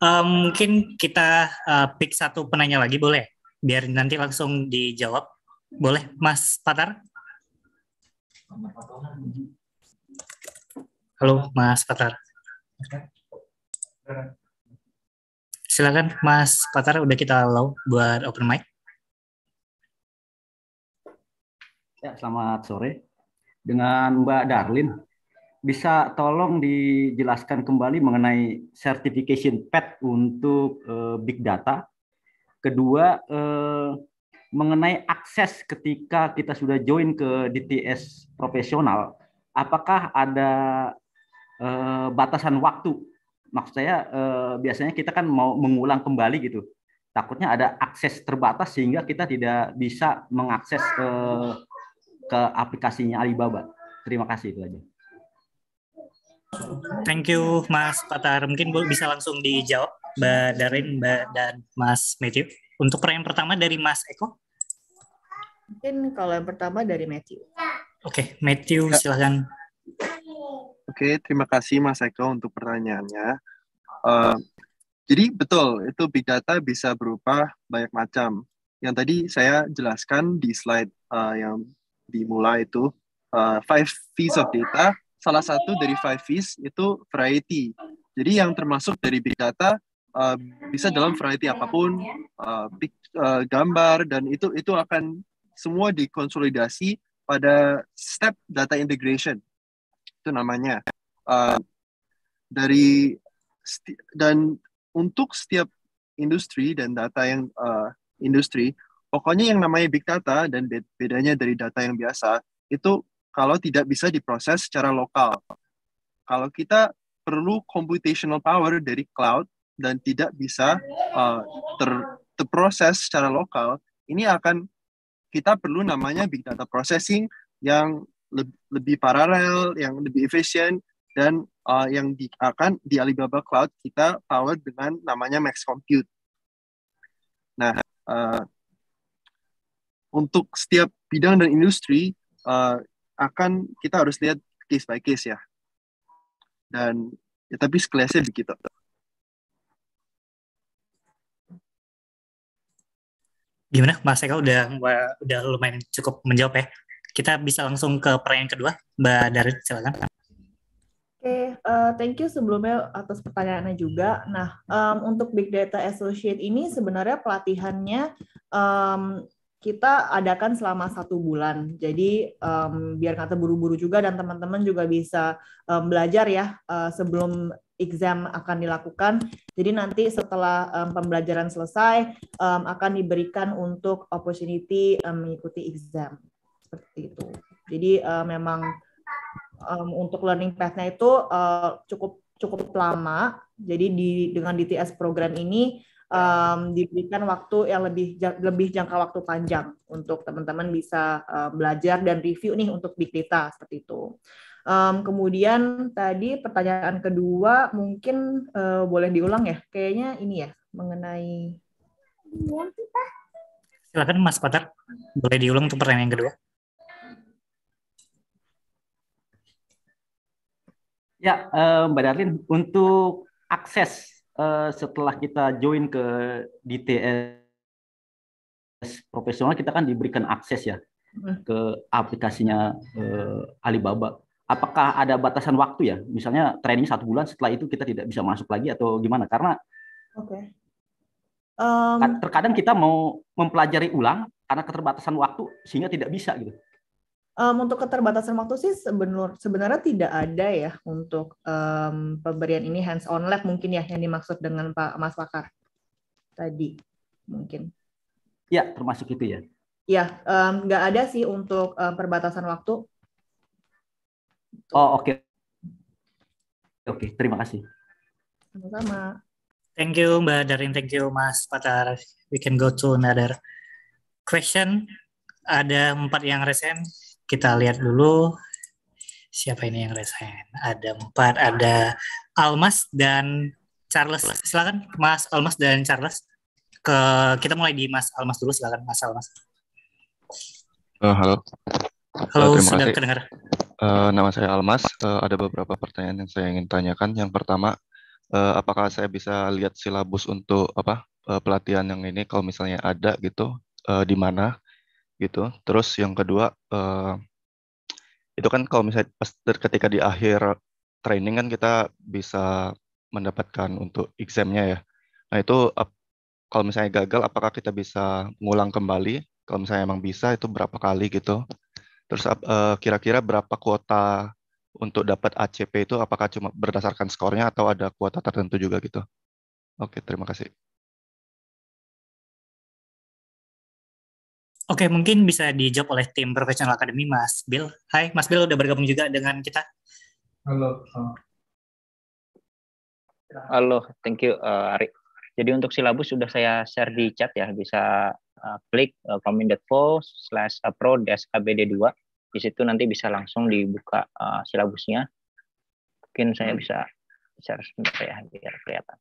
Mungkin kita pick satu penanya lagi boleh? Biar nanti langsung dijawab. Boleh Mas Patar? Halo Mas Patar. Silakan Mas Patar, udah kita allow buat open mic. Ya, selamat sore. Dengan Mbak Darlene. Bisa tolong dijelaskan kembali mengenai certification path untuk big data. Kedua, mengenai akses ketika kita sudah join ke DTS profesional, apakah ada batasan waktu? Maksud saya biasanya kita kan mau mengulang kembali gitu. Takutnya ada akses terbatas sehingga kita tidak bisa mengakses ke aplikasinya Alibaba. Terima kasih, itu aja. Thank you Mas Patar. Mungkin bisa langsung dijawab Mbak Darlene, Mbak dan Mas Matthew. Untuk pertanyaan pertama dari Mas Eko. Mungkin kalau yang pertama dari Matthew. Oke, Matthew silakan. Oke, terima kasih Mas Eko untuk pertanyaannya. Jadi betul, itu big data bisa berupa banyak macam. yang tadi saya jelaskan di slide yang dimulai itu, 5 V's of data, salah satu dari 5 V's itu variety. Jadi yang termasuk dari big data bisa dalam variety apapun, gambar, dan itu akan semua dikonsolidasi pada step data integration. Itu namanya. Dan untuk setiap industri dan data yang industri, pokoknya yang namanya big data dan bedanya dari data yang biasa itu kalau tidak bisa diproses secara lokal. Kalau kita perlu computational power dari cloud dan tidak bisa terproses secara lokal, ini akan kita perlu namanya big data processing yang lebih paralel, yang lebih efisien, dan yang akan di Alibaba Cloud kita power dengan namanya Max Compute. Nah, untuk setiap bidang dan industri akan kita harus lihat case by case ya. Dan ya, tapi sekelesnya begitu. Gimana, Mas Eka udah lumayan cukup menjawab ya. Kita bisa langsung ke pertanyaan kedua, Mbak Darin, silakan. Oke, thank you sebelumnya atas pertanyaannya juga. Nah, untuk Big Data Associate ini sebenarnya pelatihannya kita adakan selama 1 bulan. Jadi biar nggak terburu-buru juga dan teman-teman juga bisa belajar ya sebelum exam akan dilakukan. Jadi nanti setelah pembelajaran selesai akan diberikan untuk opportunity mengikuti exam seperti itu. Jadi memang untuk learning path-nya itu cukup lama. Jadi dengan DTS program ini diberikan waktu yang lebih jangka waktu panjang untuk teman-teman bisa belajar dan review nih untuk big data seperti itu. Kemudian tadi pertanyaan kedua mungkin boleh diulang ya, kayaknya ini ya mengenai. Silakan Mas Patar, boleh diulang untuk pertanyaan yang kedua. Ya, Mbak Darlin, untuk akses setelah kita join ke DTS profesional, kita kan diberikan akses ya ke aplikasinya Alibaba. Apakah ada batasan waktu ya? Misalnya training 1 bulan, setelah itu kita tidak bisa masuk lagi atau gimana? Karena terkadang kita mau mempelajari ulang karena keterbatasan waktu sehingga tidak bisa gitu. Untuk keterbatasan waktu sih sebenarnya tidak ada ya untuk pemberian ini hands on lab mungkin ya yang dimaksud dengan Pak Mas Pakar tadi mungkin. Ya, termasuk itu ya. Ya, nggak ada sih untuk perbatasan waktu. Oh, oke. Oke, terima kasih. Sama-sama. Thank you Mbak Darin, thank you Mas Patar. We can go to another question. Ada 4 yang resen. Kita lihat dulu siapa ini yang resen. Ada 4, ada Almas dan Charles. Silakan Mas Almas dan Charles. Kita mulai di Mas Almas dulu, silakan Mas Almas. Halo. Halo, terima sudah kasih. kedengar. Nama saya Almas. Ada beberapa pertanyaan yang saya ingin tanyakan. Yang pertama, apakah saya bisa lihat silabus untuk pelatihan yang ini? Kalau misalnya ada gitu, di mana gitu. Terus yang kedua, itu kan kalau misalnya ketika di akhir training kan kita bisa mendapatkan untuk examnya ya. Nah itu kalau misalnya gagal, apakah kita bisa ngulang kembali? Kalau misalnya emang bisa, itu berapa kali gitu? Terus kira-kira berapa kuota untuk dapat ACP itu? Apakah cuma berdasarkan skornya atau ada kuota tertentu juga gitu? Oke, terima kasih. Oke, mungkin bisa dijawab oleh tim Professional Academy, Mas Bill. Hai, Mas Bill udah bergabung juga dengan kita. Halo. Halo, thank you Ari. Jadi untuk silabus sudah saya share di chat ya, bisa klik kominfo/pro-skbd2. Di situ nanti bisa langsung dibuka silabusnya. Mungkin saya bisa share sebentar ya biar kelihatan.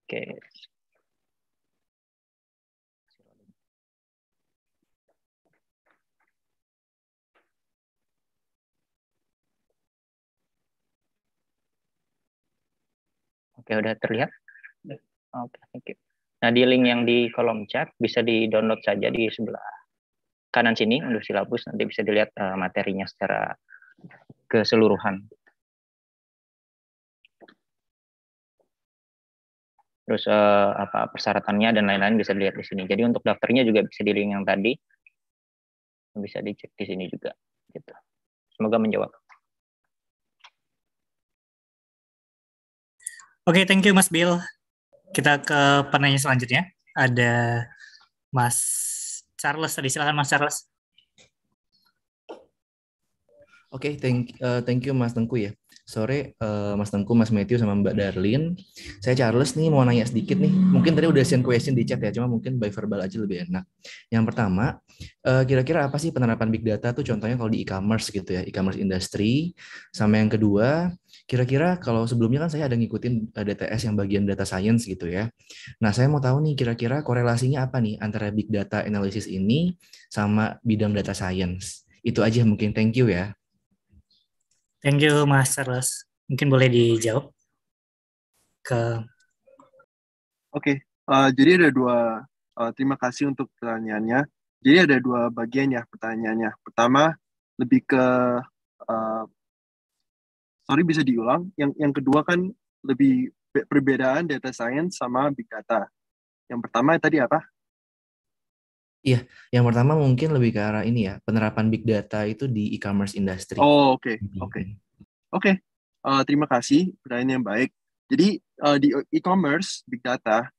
Oke. Oke, udah terlihat? Oke, thank you. Nah, di link yang di kolom chat bisa di-download saja di sebelah kanan sini untuk silabus, nanti bisa dilihat materinya secara keseluruhan. Terus persyaratannya dan lain-lain bisa dilihat di sini. Jadi untuk daftarnya juga bisa di link yang tadi, bisa dicek di sini juga. Gitu. Semoga menjawab. Oke, thank you Mas Bill. Kita ke penanya selanjutnya. Ada Mas Charles tadi, silakan Mas Charles. Oke, thank you Mas Tengku ya. Sore Mas Tengku, Mas Matthew sama Mbak Darlin. Saya Charles nih mau nanya sedikit nih. Mungkin tadi udah send question di chat ya, cuma mungkin by verbal aja lebih enak. Yang pertama, kira-kira apa sih penerapan big data tuh contohnya kalau di e-commerce gitu ya, e-commerce industry. Sama yang kedua, kira-kira kalau sebelumnya kan saya ada ngikutin DTS yang bagian data science gitu ya. Nah, saya mau tahu nih kira-kira korelasinya apa nih antara big data analysis ini sama bidang data science. Itu aja mungkin, thank you ya. Thank you Mas Charles. Mungkin boleh dijawab ke. Oke, jadi ada dua, terima kasih untuk pertanyaannya. Jadi ada dua bagian ya pertanyaannya. Pertama, lebih ke, sorry bisa diulang. Yang kedua kan lebih perbedaan data science sama big data. Yang pertama tadi apa? Iya, yang pertama mungkin lebih ke arah ini ya, penerapan big data itu di e-commerce industry. Oh, oke. Terima kasih, pertanyaan yang baik. Jadi di e-commerce big data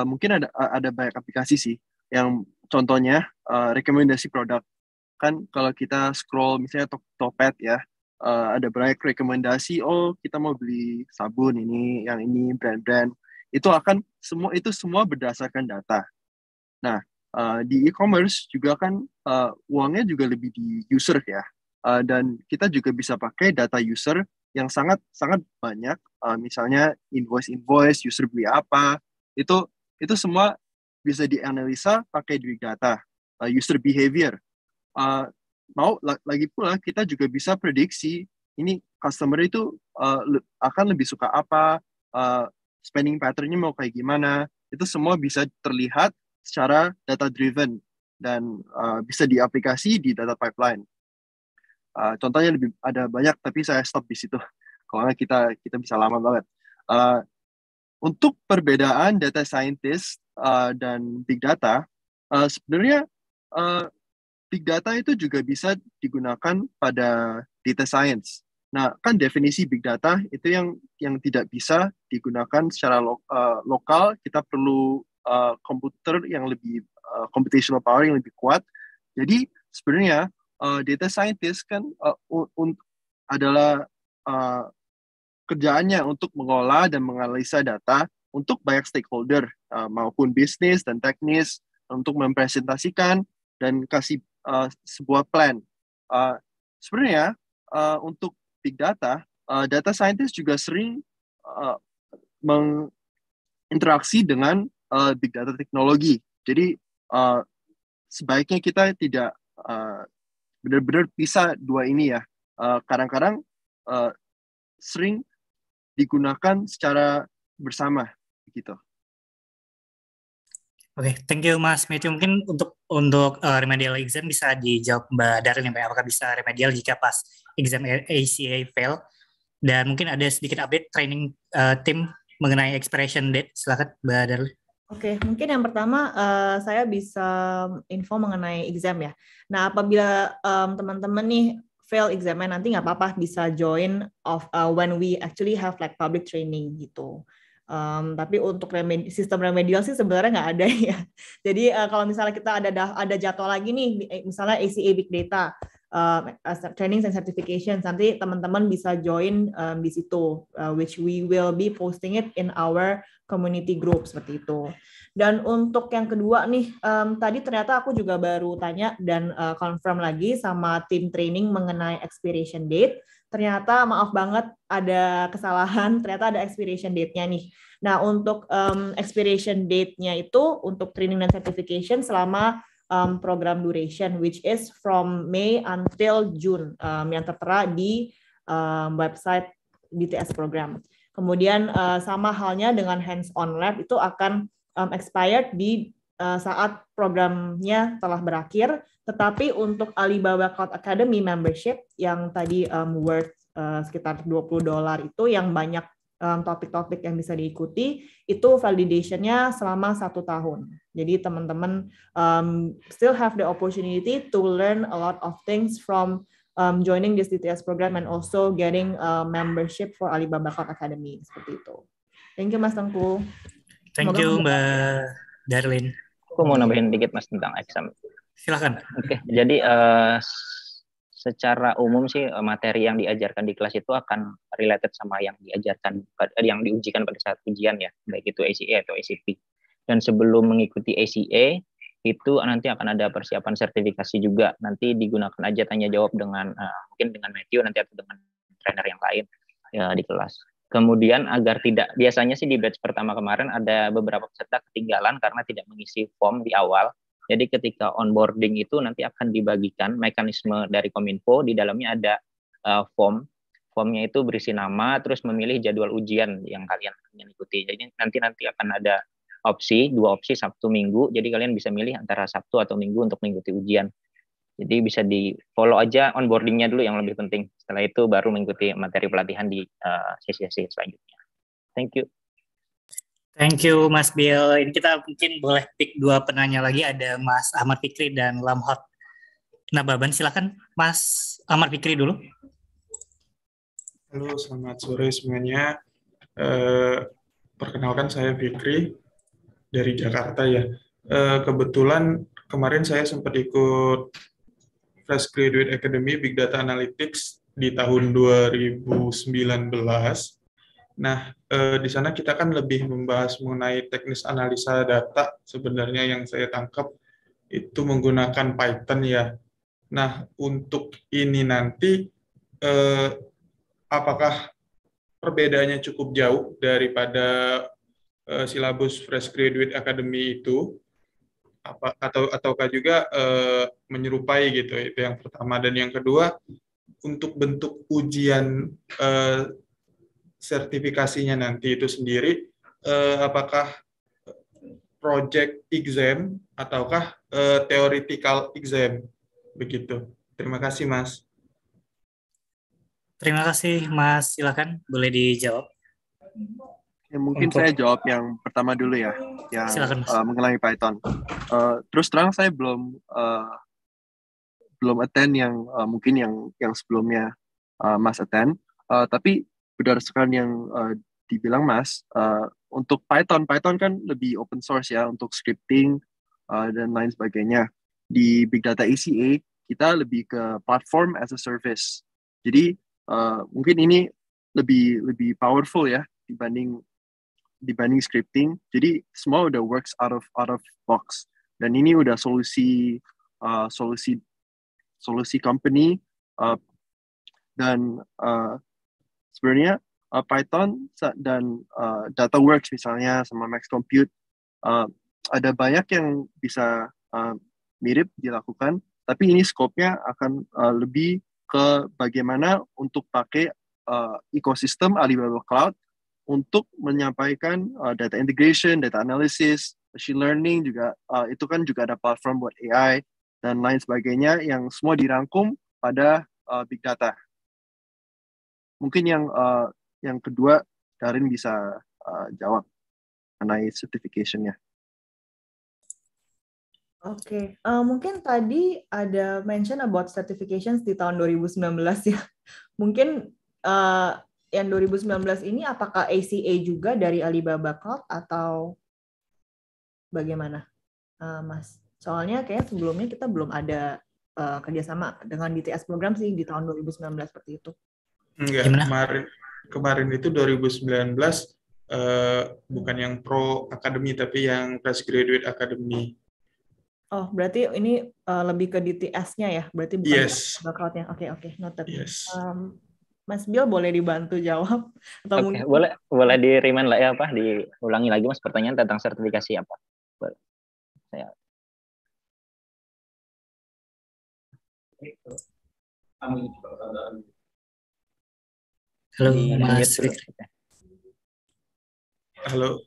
mungkin ada banyak aplikasi sih. Yang contohnya rekomendasi produk. Kan kalau kita scroll misalnya Tokped ya, ada banyak rekomendasi. Oh, kita mau beli sabun ini, yang ini brand-brand. Itu semua berdasarkan data. Nah, di e-commerce juga kan uangnya juga lebih di user ya, dan kita juga bisa pakai data user yang sangat banyak, misalnya invoice user beli apa, itu semua bisa dianalisa pakai big data, user behavior. Lagi pula kita juga bisa prediksi ini customer itu akan lebih suka apa, spending pattern-nya mau kayak gimana, itu semua bisa terlihat secara data driven dan bisa diaplikasi di data pipeline. Contohnya ada banyak, tapi saya stop di situ. Kalau nggak kita bisa lama banget. Untuk perbedaan data scientist dan big data, sebenarnya big data itu juga bisa digunakan pada data science. Nah, kan definisi big data itu yang tidak bisa digunakan secara lokal. Kita perlu komputer yang lebih computational power yang lebih kuat. Jadi sebenarnya data scientist kan adalah kerjaannya untuk mengolah dan menganalisa data untuk banyak stakeholder maupun bisnis dan teknis untuk mempresentasikan dan kasih sebuah plan. Sebenarnya untuk big data, data scientist juga sering menginteraksi dengan big data teknologi. Jadi sebaiknya kita tidak benar-benar pisah dua ini ya. Kadang-kadang sering digunakan secara bersama gitu. Oke, thank you Mas Matthew. Mungkin untuk remedial exam bisa dijawab Mbak Darlin, apakah bisa remedial jika pas exam ACA fail? Dan mungkin ada sedikit update training tim mengenai expiration date. Silakan Mbak Darlin. Oke, mungkin yang pertama saya bisa info mengenai exam ya. Nah, apabila teman-teman nih fail examnya nanti nggak apa-apa, bisa join when we actually have like public training gitu. Tapi untuk sistem remedial sih sebenarnya nggak ada ya. Jadi kalau misalnya kita ada jadwal lagi nih, misalnya ACA Big Data, training and certification, nanti teman-teman bisa join di situ, which we will be posting it in our community group seperti itu. Dan untuk yang kedua nih, tadi ternyata aku juga baru tanya dan confirm lagi sama tim training mengenai expiration date. Ternyata maaf banget ada kesalahan, ternyata ada expiration date-nya nih. Nah, untuk expiration date-nya itu untuk training dan certification selama program duration, which is from May until June, yang tertera di website DTS program. Kemudian sama halnya dengan hands-on lab itu akan expired di saat programnya telah berakhir. Tetapi untuk Alibaba Cloud Academy membership yang tadi worth sekitar $20 itu yang banyak topik-topik yang bisa diikuti, itu validation-nya selama 1 tahun. Jadi teman-teman still have the opportunity to learn a lot of things from joining this DTS program and also getting membership for Alibaba Cloud Academy. Seperti itu. Thank you Mas Tengku. Thank you Mbak Darlin. Aku mau nambahin dikit Mas tentang exam. Silakan. Oke, jadi secara umum sih materi yang diajarkan di kelas itu akan related sama yang diujikan pada saat ujian ya, baik itu ACA atau ACT. Dan sebelum mengikuti ACA itu nanti akan ada persiapan sertifikasi juga. Nanti digunakan aja tanya jawab dengan mungkin dengan Matthew nanti atau dengan trainer yang lain ya di kelas. Kemudian agar tidak, biasanya sih di batch pertama kemarin ada beberapa peserta ketinggalan karena tidak mengisi form di awal. Jadi ketika onboarding itu nanti akan dibagikan mekanisme dari Kominfo, di dalamnya ada form. Formnya itu berisi nama, terus memilih jadwal ujian yang kalian ingin ikuti. Jadi nanti akan ada dua opsi Sabtu Minggu. Jadi kalian bisa milih antara Sabtu atau Minggu untuk mengikuti ujian. Jadi bisa di follow aja onboardingnya dulu yang lebih penting. Setelah itu baru mengikuti materi pelatihan di sesi-sesi selanjutnya. Thank you. Thank you Mas Bill. Ini kita mungkin boleh pick 2 penanya lagi, ada Mas Ahmad Fikri dan Lamhot Nababan. Silakan Mas Ahmad Fikri dulu. Halo, selamat sore semuanya. Perkenalkan saya Fikri dari Jakarta ya. Kebetulan kemarin saya sempat ikut Fresh Graduate Academy Big Data Analytics di tahun 2019. Nah, di sana kita kan lebih membahas mengenai teknis analisa data. Sebenarnya yang saya tangkap itu menggunakan Python ya. Nah, untuk ini nanti apakah perbedaannya cukup jauh daripada silabus Fresh Graduate Academy itu? Ataukah juga menyerupai gitu? Itu yang pertama. Dan yang kedua, untuk bentuk ujian sertifikasinya nanti itu sendiri, apakah project exam ataukah theoretical exam begitu. Terima kasih Mas. Terima kasih Mas, silakan boleh dijawab. Ya, mungkin saya jawab yang pertama dulu ya, yang mengenai Python. Terus terang saya belum attend yang mungkin yang sebelumnya Mas attend, tapi berdasarkan yang dibilang Mas, untuk Python kan lebih open source ya untuk scripting dan lain sebagainya. Di Big Data ACA kita lebih ke platform as a service. Jadi mungkin ini lebih powerful ya dibanding scripting. Jadi semua udah works out of box. Dan ini udah solusi company dan sebenarnya Python dan DataWorks misalnya sama Max Compute ada banyak yang bisa mirip dilakukan, tapi ini scope-nya akan lebih ke bagaimana untuk pakai ekosistem Alibaba Cloud untuk menyampaikan data integration, data analysis, machine learning juga itu kan juga ada platform buat AI dan lain sebagainya yang semua dirangkum pada big data. Mungkin yang kedua Darin bisa jawab mengenai certification-nya. Oke, mungkin tadi ada mention about certifications di tahun 2019 ya. Mungkin yang 2019 ini apakah ACA juga dari Alibaba Cloud atau bagaimana, Mas? Soalnya kayak sebelumnya kita belum ada kerjasama dengan DTS program sih di tahun 2019 seperti itu. Enggak, kemarin itu 2019 bukan yang Pro Academy tapi yang Fresh Graduate Academy. Oh, berarti ini lebih ke DTS-nya ya? Berarti bukan Cloud-nya. Oke, noted. Yes. Mas Bill boleh dibantu jawab atau mungkin boleh di remind lah ya, diulangi lagi Mas pertanyaan tentang sertifikasi apa? Boleh. Saya Halo Mas Fikri. Halo,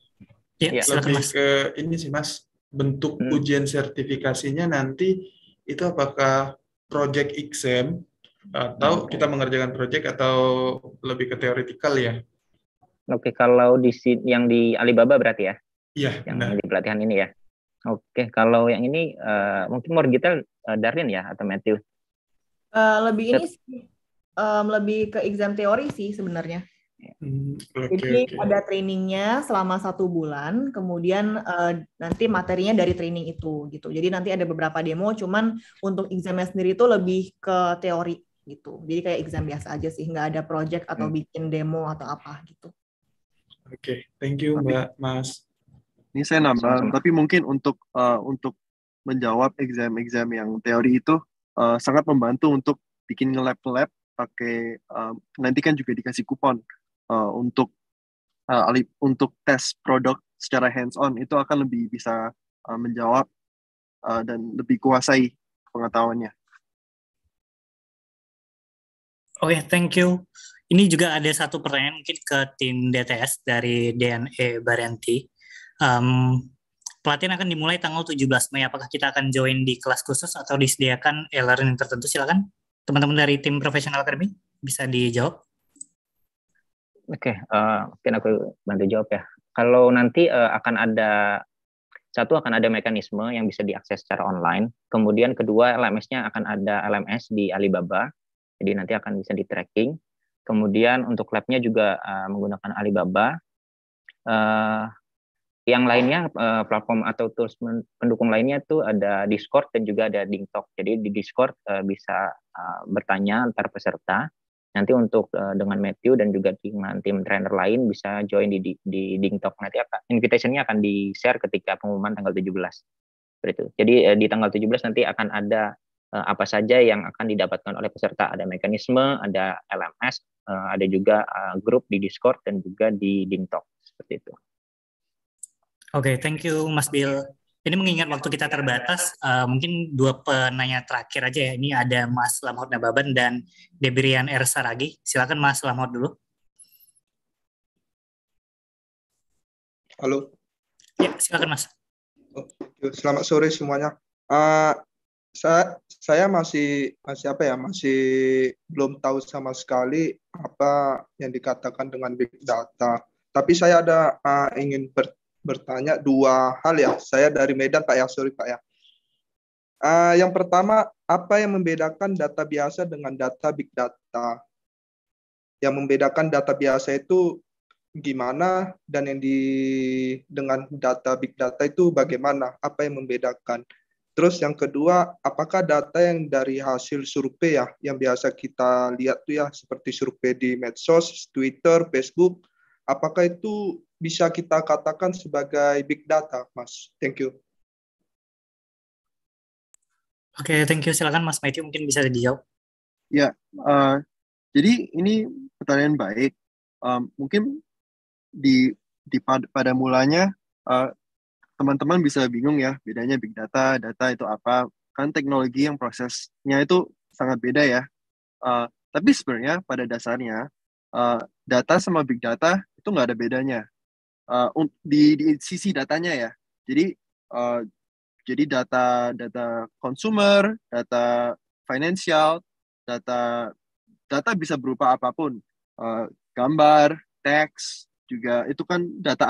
Ya, Ya. silakan lebih Mas. ke ini sih Mas, bentuk Hmm. ujian sertifikasinya nanti itu apakah project exam atau Oke. kita mengerjakan project atau lebih ke teoretikal ya? Oke, kalau yang di Alibaba berarti ya, Iya, yang benar. di pelatihan ini ya. Oke, kalau yang ini mungkin more detail Darlin ya atau Matthew. Lebih ini sih, lebih ke exam teori sih sebenarnya. Oke, Jadi oke. ada trainingnya selama 1 bulan, kemudian nanti materinya dari training itu gitu. Jadi nanti ada beberapa demo, cuman untuk examnya sendiri itu lebih ke teori gitu. Jadi kayak exam biasa aja sih, nggak ada project atau bikin demo atau apa gitu. Oke, thank you Tapi- Mbak Mas. Ini saya nambah, Sama-sama. tapi mungkin untuk menjawab exam-exam yang teori itu sangat membantu untuk bikin nge-lab pakai nanti kan juga dikasih kupon untuk untuk tes produk secara hands-on itu akan lebih bisa menjawab dan lebih kuasai pengetahuannya. Oke, thank you. Ini juga ada satu pertanyaan mungkin ke tim DTS dari DNE Barenti. Pelatihan akan dimulai tanggal 17 Mei. Apakah kita akan join di kelas khusus atau disediakan e-learning tertentu? Silakan teman-teman dari tim Professional Academy bisa dijawab. Oke, mungkin aku bantu jawab ya. Kalau nanti akan ada mekanisme yang bisa diakses secara online. Kemudian kedua, LMS-nya akan ada LMS di Alibaba. Jadi nanti akan bisa di-tracking. Kemudian untuk lab-nya juga menggunakan Alibaba. Yang lainnya, platform atau tools pendukung lainnya itu ada Discord dan juga ada DingTalk. Jadi di Discord bisa bertanya antar peserta. Nanti untuk dengan Matthew dan juga tim trainer lain bisa join di DingTalk. Nanti invitation-nya akan di-share ketika pengumuman tanggal 17. Seperti itu. Jadi di tanggal 17 nanti akan ada apa saja yang akan didapatkan oleh peserta. Ada mekanisme, ada LMS, ada juga grup di Discord dan juga di DingTalk. Seperti itu. Oke, thank you Mas Bill. Ini mengingat waktu kita terbatas, mungkin 2 penanya terakhir aja ya. Ini ada Mas Lamhot Nababan dan Debrian R. Saragi. Silakan Mas Lamhot dulu. Halo. Ya, silakan Mas. Selamat sore semuanya. Saya masih belum tahu sama sekali apa yang dikatakan dengan big data. Tapi saya ada ingin bertanya 2 hal ya. Saya dari Medan Pak ya, sorry Pak ya. Yang pertama, apa yang membedakan data biasa dengan data big data? Yang membedakan data biasa itu gimana dan dengan data big data itu bagaimana? Apa yang membedakan? Terus yang kedua, apakah data yang dari hasil survei ya, yang biasa kita lihat tuh ya, seperti survei di medsos, Twitter, Facebook, apakah itu bisa kita katakan sebagai big data, Mas? Thank you. Oke, thank you. Silakan Mas Matthew mungkin bisa dijawab. Ya, jadi ini pertanyaan baik. Mungkin pada mulanya teman-teman bisa bingung ya bedanya big data itu apa, kan teknologi yang prosesnya itu sangat beda ya. Tapi sebenarnya pada dasarnya data sama big data itu nggak ada bedanya di sisi datanya ya. Jadi data consumer, data financial, data bisa berupa apapun, gambar, teks juga itu kan data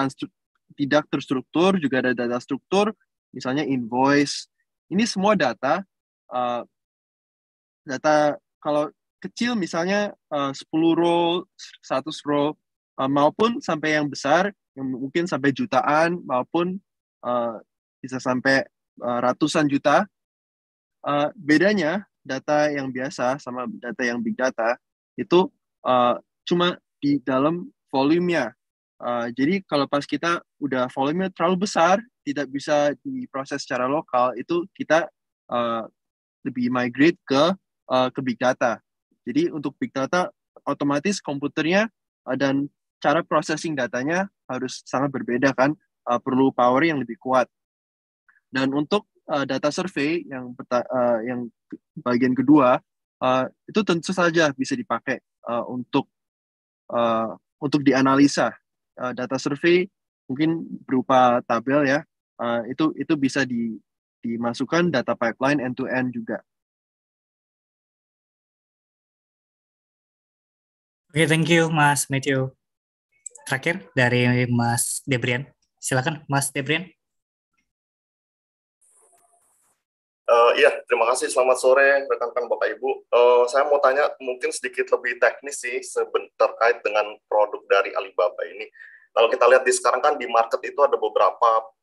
tidak terstruktur, juga ada data struktur, misalnya invoice. Ini semua data kalau kecil misalnya 10 row, 100 row, maupun sampai yang besar, yang mungkin sampai jutaan, maupun bisa sampai ratusan juta. Bedanya data yang biasa sama data yang big data itu cuma di dalam volumenya. Jadi kalau pas kita udah volumenya terlalu besar, tidak bisa diproses secara lokal, itu kita lebih migrate ke big data. Jadi untuk big data, otomatis komputernya dan cara processing datanya harus sangat berbeda kan, perlu power yang lebih kuat. Dan untuk data survey yang bagian kedua, itu tentu saja bisa dipakai untuk dianalisa. Data survey mungkin berupa tabel ya. Itu bisa dimasukkan data pipeline end to end juga. Oke, thank you Mas Matthew. Terakhir dari Mas Debrian. Silakan Mas Debrian. Iya, terima kasih. Selamat sore rekan-rekan Bapak Ibu. Saya mau tanya mungkin sedikit lebih teknis sih terkait dengan produk dari Alibaba ini. Kalau kita lihat di sekarang kan di market itu ada beberapa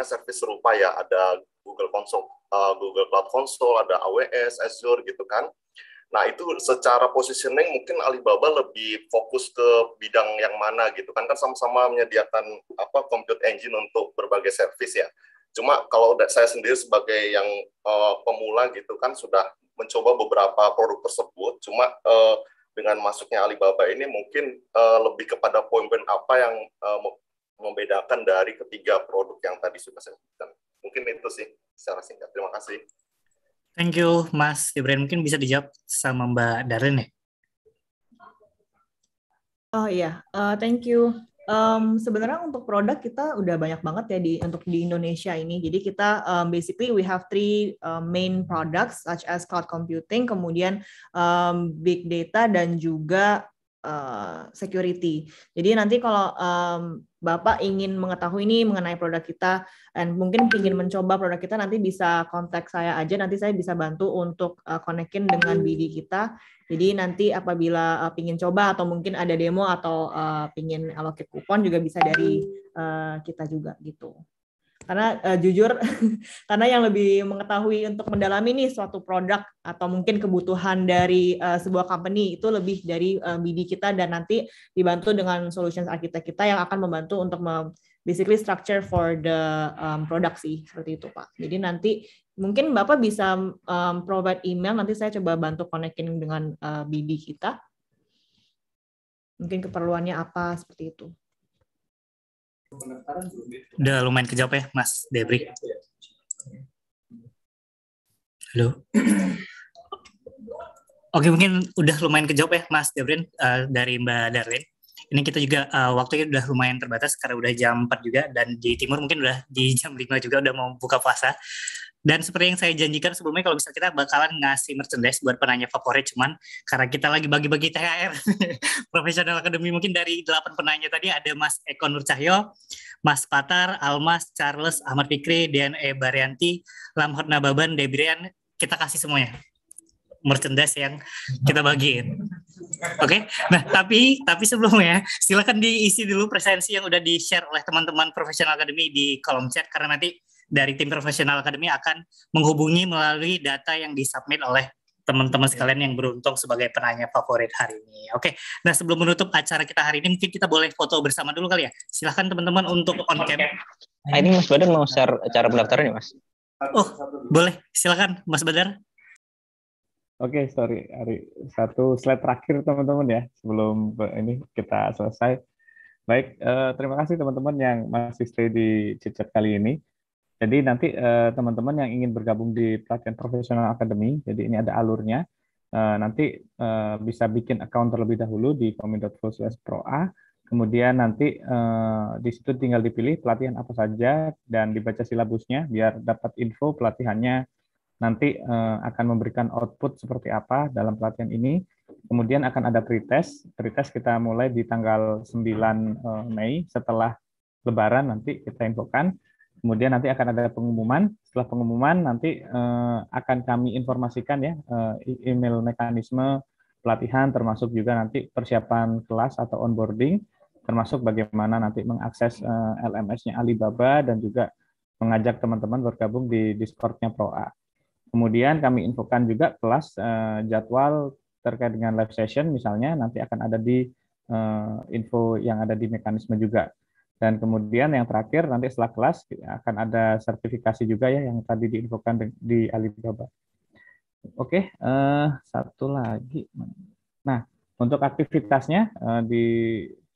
service serupa ya, ada Google Console, Google Cloud Console, ada AWS, Azure gitu kan. Nah, itu secara positioning mungkin Alibaba lebih fokus ke bidang yang mana gitu kan sama-sama menyediakan compute engine untuk berbagai service ya. Cuma kalau saya sendiri sebagai yang pemula gitu kan sudah mencoba beberapa produk tersebut, cuma dengan masuknya Alibaba ini mungkin lebih kepada poin-poin apa yang membedakan dari ketiga produk yang tadi sudah saya sebutkan. Mungkin itu sih secara singkat. Terima kasih. Thank you, Mas Debrian. Mungkin bisa dijawab sama Mbak Darlin ya? Oh iya, thank you. Sebenarnya untuk produk kita udah banyak banget ya untuk di Indonesia ini. Jadi kita basically we have three main products such as cloud computing, kemudian big data dan juga security. Jadi nanti kalau Bapak ingin mengetahui ini mengenai produk kita dan mungkin ingin mencoba produk kita, nanti bisa kontak saya aja. Nanti saya bisa bantu untuk konekin dengan BD kita. Jadi nanti apabila pingin coba atau mungkin ada demo atau pingin allocate kupon juga bisa dari kita juga gitu. Karena jujur, karena yang lebih mengetahui untuk mendalami nih suatu produk atau mungkin kebutuhan dari sebuah company itu lebih dari BD kita, dan nanti dibantu dengan solutions architect kita yang akan membantu untuk basically structure for the product sih, seperti itu Pak. Jadi nanti mungkin Bapak bisa provide email, nanti saya coba bantu connecting dengan BD kita. Mungkin keperluannya apa, seperti itu. Udah lumayan kejawab ya, Mas Debri. Halo. Oke, mungkin udah lumayan kejawab ya, Mas Debrin, dari Mbak Darlin. Ini kita juga waktunya udah lumayan terbatas karena udah jam 4 juga, dan di timur mungkin udah di jam 5 juga udah mau buka puasa. Dan seperti yang saya janjikan sebelumnya, kalau bisa kita bakalan ngasih merchandise buat penanya favorit, cuman karena kita lagi bagi-bagi THR Professional Academy, mungkin dari 8 penanya tadi ada Mas Eko Nur Cahyo, Mas Patar, Almas, Charles, Ahmad Fikri, DNE Baryanti, Lamhot Nababan, Debrian, kita kasih semuanya merchandise yang kita bagiin. Oke. Nah, tapi sebelumnya silakan diisi dulu presensi yang udah di-share oleh teman-teman Professional Academy di kolom chat, karena nanti dari tim Professional Academy akan menghubungi melalui data yang disubmit oleh teman-teman sekalian yang beruntung sebagai penanya favorit hari ini. Oke. Nah, sebelum menutup acara kita hari ini, mungkin kita boleh foto bersama dulu kali ya. Silakan teman-teman untuk on cam. Nah, ini Mas Badar mau share cara pendaftaran ya, Mas? Oh, boleh. Silakan Mas Badar. Oke, sorry, Ari. Satu slide terakhir teman-teman ya, sebelum ini kita selesai. Baik, terima kasih teman-teman yang masih stay di chit-chat kali ini. Jadi nanti teman-teman yang ingin bergabung di pelatihan Professional Academy, jadi ini ada alurnya. Nanti bisa bikin account terlebih dahulu di komin.info/proa. Kemudian nanti di situ tinggal dipilih pelatihan apa saja dan dibaca silabusnya biar dapat info pelatihannya nanti akan memberikan output seperti apa dalam pelatihan ini. Kemudian akan ada pretest. Pretest kita mulai di tanggal 9 Mei setelah Lebaran nanti kita infokan. Kemudian nanti akan ada pengumuman. Setelah pengumuman nanti akan kami informasikan ya email mekanisme pelatihan, termasuk juga nanti persiapan kelas atau onboarding, termasuk bagaimana nanti mengakses LMS-nya Alibaba dan juga mengajak teman-teman bergabung di Discord-nya ProA. Kemudian kami infokan juga kelas jadwal terkait dengan live session misalnya nanti akan ada di info yang ada di mekanisme juga. Dan kemudian yang terakhir nanti setelah kelas akan ada sertifikasi juga ya yang tadi diinfokan di Alibaba. Oke, satu lagi. Nah, untuk aktivitasnya di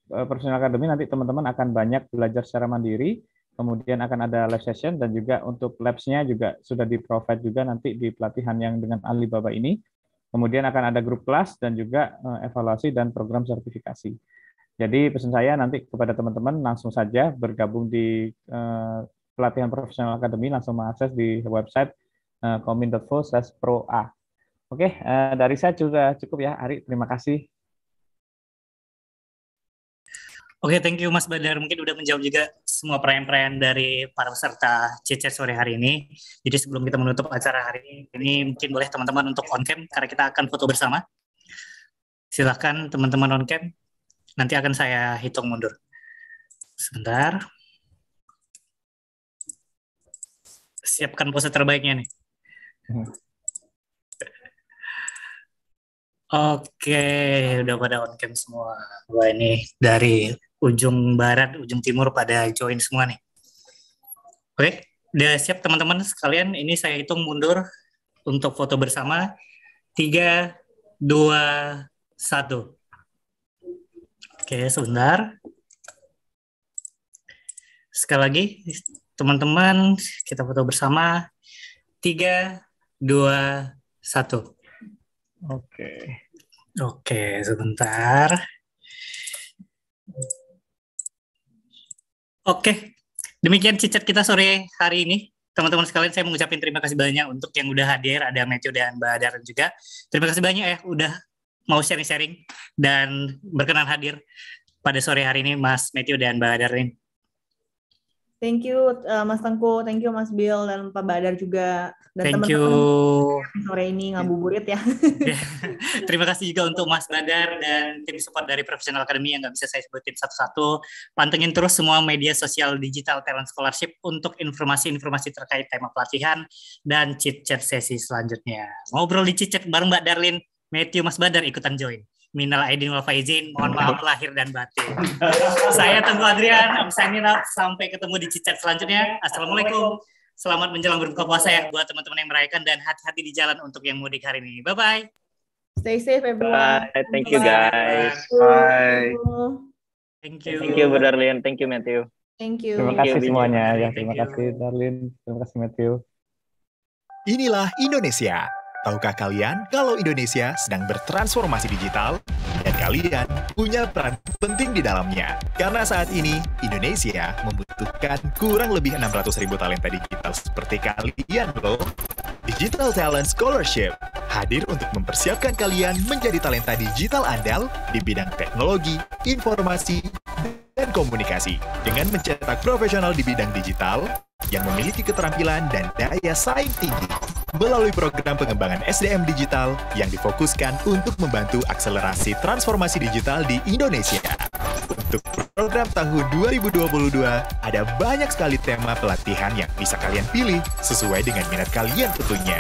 Professional Academy nanti teman-teman akan banyak belajar secara mandiri. Kemudian akan ada live session dan juga untuk labs-nya juga sudah di-provide juga nanti di pelatihan yang dengan Alibaba ini. Kemudian akan ada grup kelas dan juga evaluasi dan program sertifikasi. Jadi pesan saya nanti kepada teman-teman langsung saja bergabung di pelatihan profesional akademi, langsung mengakses di website komin.info/proa. Oke, dari saya juga cukup ya, Ari. Terima kasih. Oke, thank you Mas Badar. Mungkin udah menjawab juga semua pertanyaan-pertanyaan dari para peserta CCR sore hari ini. Jadi sebelum kita menutup acara hari ini, mungkin boleh teman-teman untuk on cam karena kita akan foto bersama. Silahkan teman-teman on cam. Nanti akan saya hitung mundur. Sebentar. Siapkan pose terbaiknya nih. Oke, udah pada on cam semua. Wah, ini dari ujung barat, ujung timur pada join semua nih. Oke, udah siap teman-teman sekalian. Ini saya hitung mundur untuk foto bersama. 3, 2, 1. Oke, sebentar. Sekali lagi, teman-teman, kita foto bersama. 3, 2, 1. Oke, sebentar. Oke, demikian cicat kita sore hari ini. Teman-teman sekalian, saya mengucapkan terima kasih banyak untuk yang udah hadir. Ada Matthew dan Mbak Darren juga. Terima kasih banyak ya udah mau sharing-sharing dan berkenan hadir pada sore hari ini, Mas Matthew dan Mbak Darren. Thank you Mas Tengku, thank you Mas Bill dan Pak Badar juga. Dan thank you. Sore ini ngabuburit ya. Terima kasih juga untuk Mas Badar dan tim support dari Professional Academy yang nggak bisa saya sebutin satu-satu. Pantengin terus semua media sosial Digital Talent Scholarship untuk informasi-informasi terkait tema pelatihan dan chit-chat sesi selanjutnya. Ngobrol di chit-chat bareng Mbak Darlin, Matthew, Mas Badar ikutan join. Minal aidin wal faizin, mohon maaf lahir dan batin. Saya Tengku Adrian, I'm signing up. Sampai ketemu di cicat selanjutnya. Assalamualaikum. Selamat menjelang berbuka puasa ya buat teman-teman yang merayakan dan hati-hati di jalan untuk yang mudik hari ini. Bye-bye. Stay safe everyone. Bye. Thank you guys. Bye. Thank you. Thank you Darlin. Thank you Matthew. Thank you. Terima kasih semuanya. Ya, Thank terima you. kasih Darlin. Terima kasih Matthew. Inilah Indonesia. Tahukah kalian kalau Indonesia sedang bertransformasi digital dan kalian punya peran penting di dalamnya? Karena saat ini Indonesia membutuhkan kurang lebih 600.000 talenta digital seperti kalian loh. Digital Talent Scholarship hadir untuk mempersiapkan kalian menjadi talenta digital andal di bidang teknologi, informasi, dan komunikasi dengan mencetak profesional di bidang digital yang memiliki keterampilan dan daya saing tinggi melalui program pengembangan SDM digital yang difokuskan untuk membantu akselerasi transformasi digital di Indonesia. Untuk program tahun 2022, ada banyak sekali tema pelatihan yang bisa kalian pilih sesuai dengan minat kalian tentunya.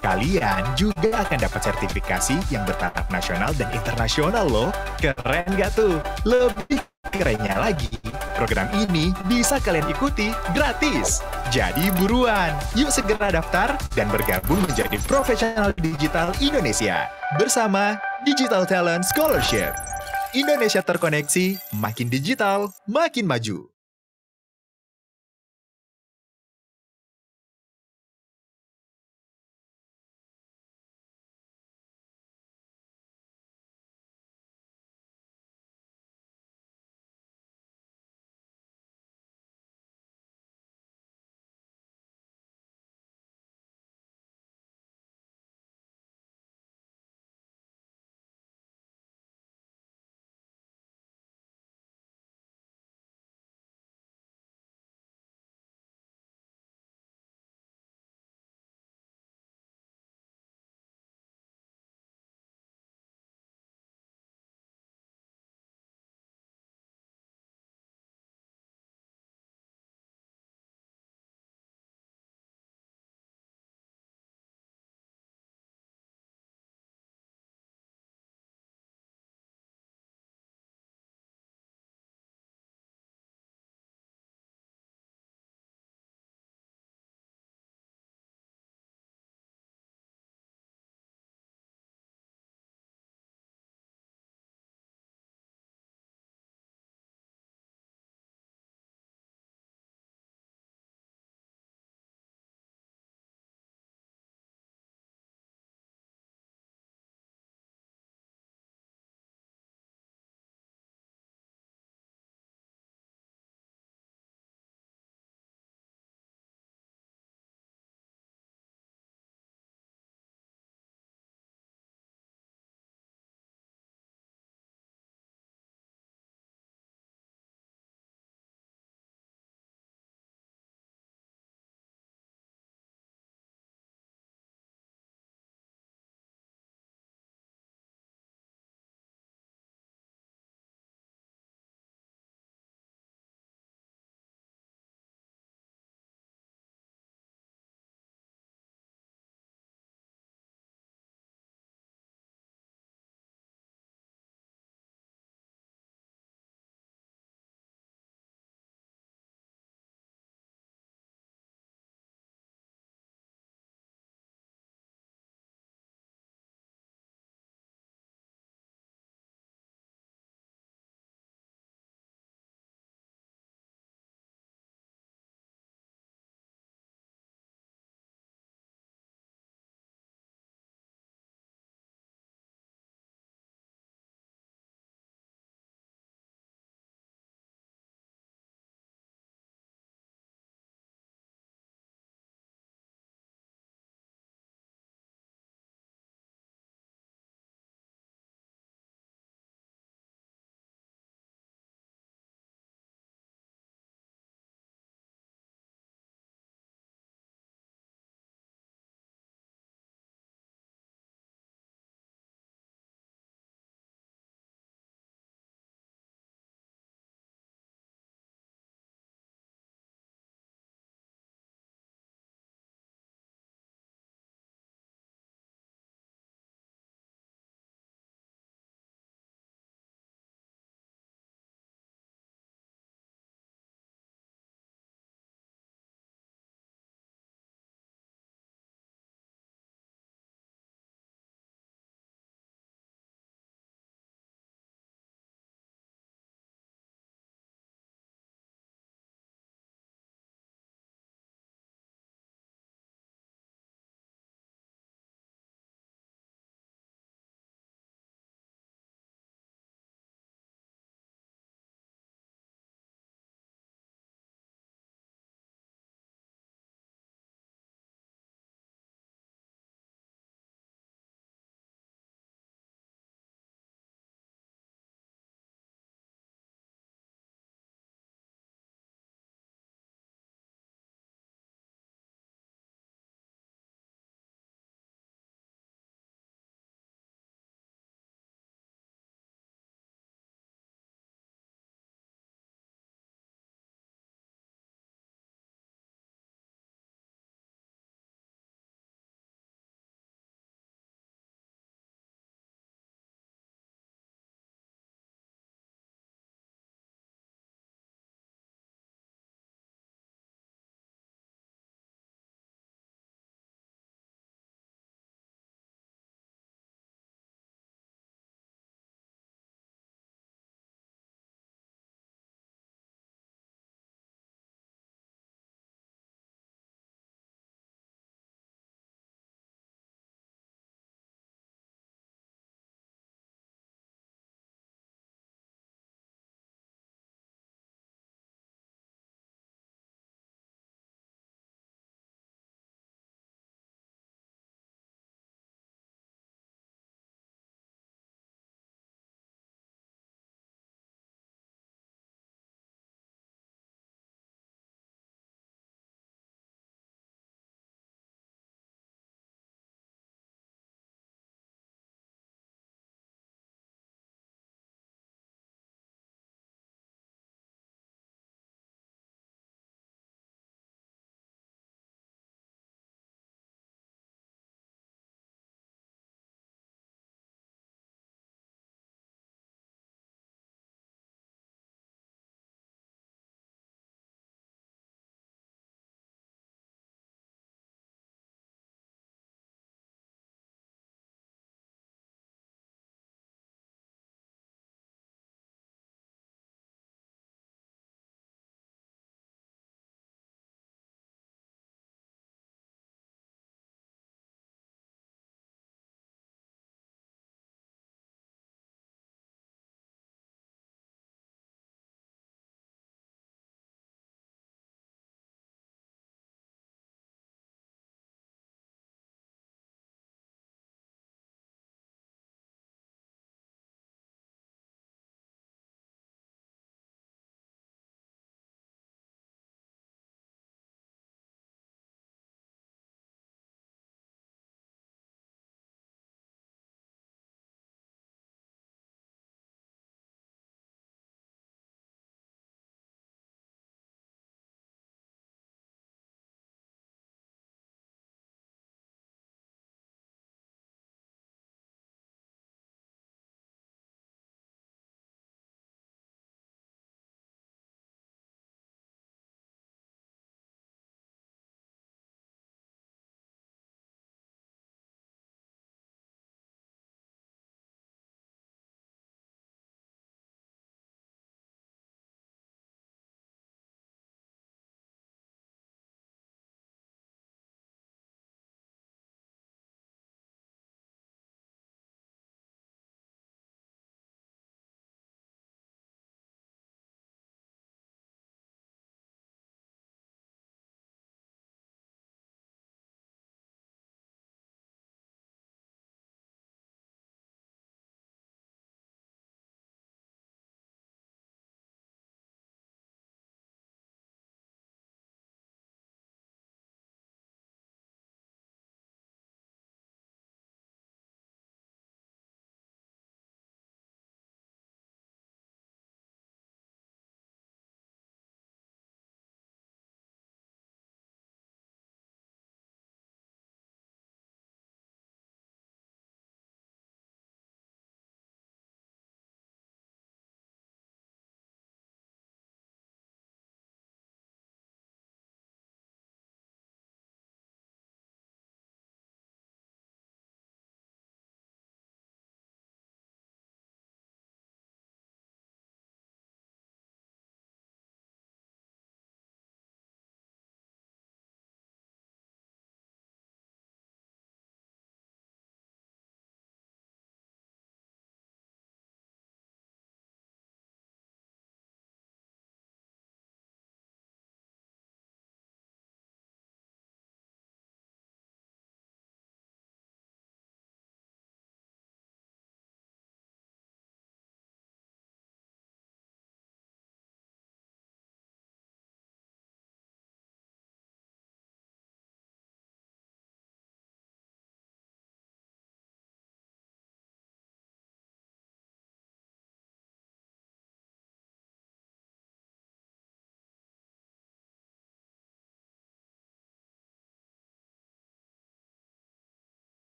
Kalian juga akan dapat sertifikasi yang bertaraf nasional dan internasional loh. Keren nggak tuh? Lebih kerennya lagi, program ini bisa kalian ikuti gratis. Jadi buruan, yuk segera daftar dan bergabung menjadi profesional digital Indonesia bersama Digital Talent Scholarship. Indonesia terkoneksi, makin digital, makin maju.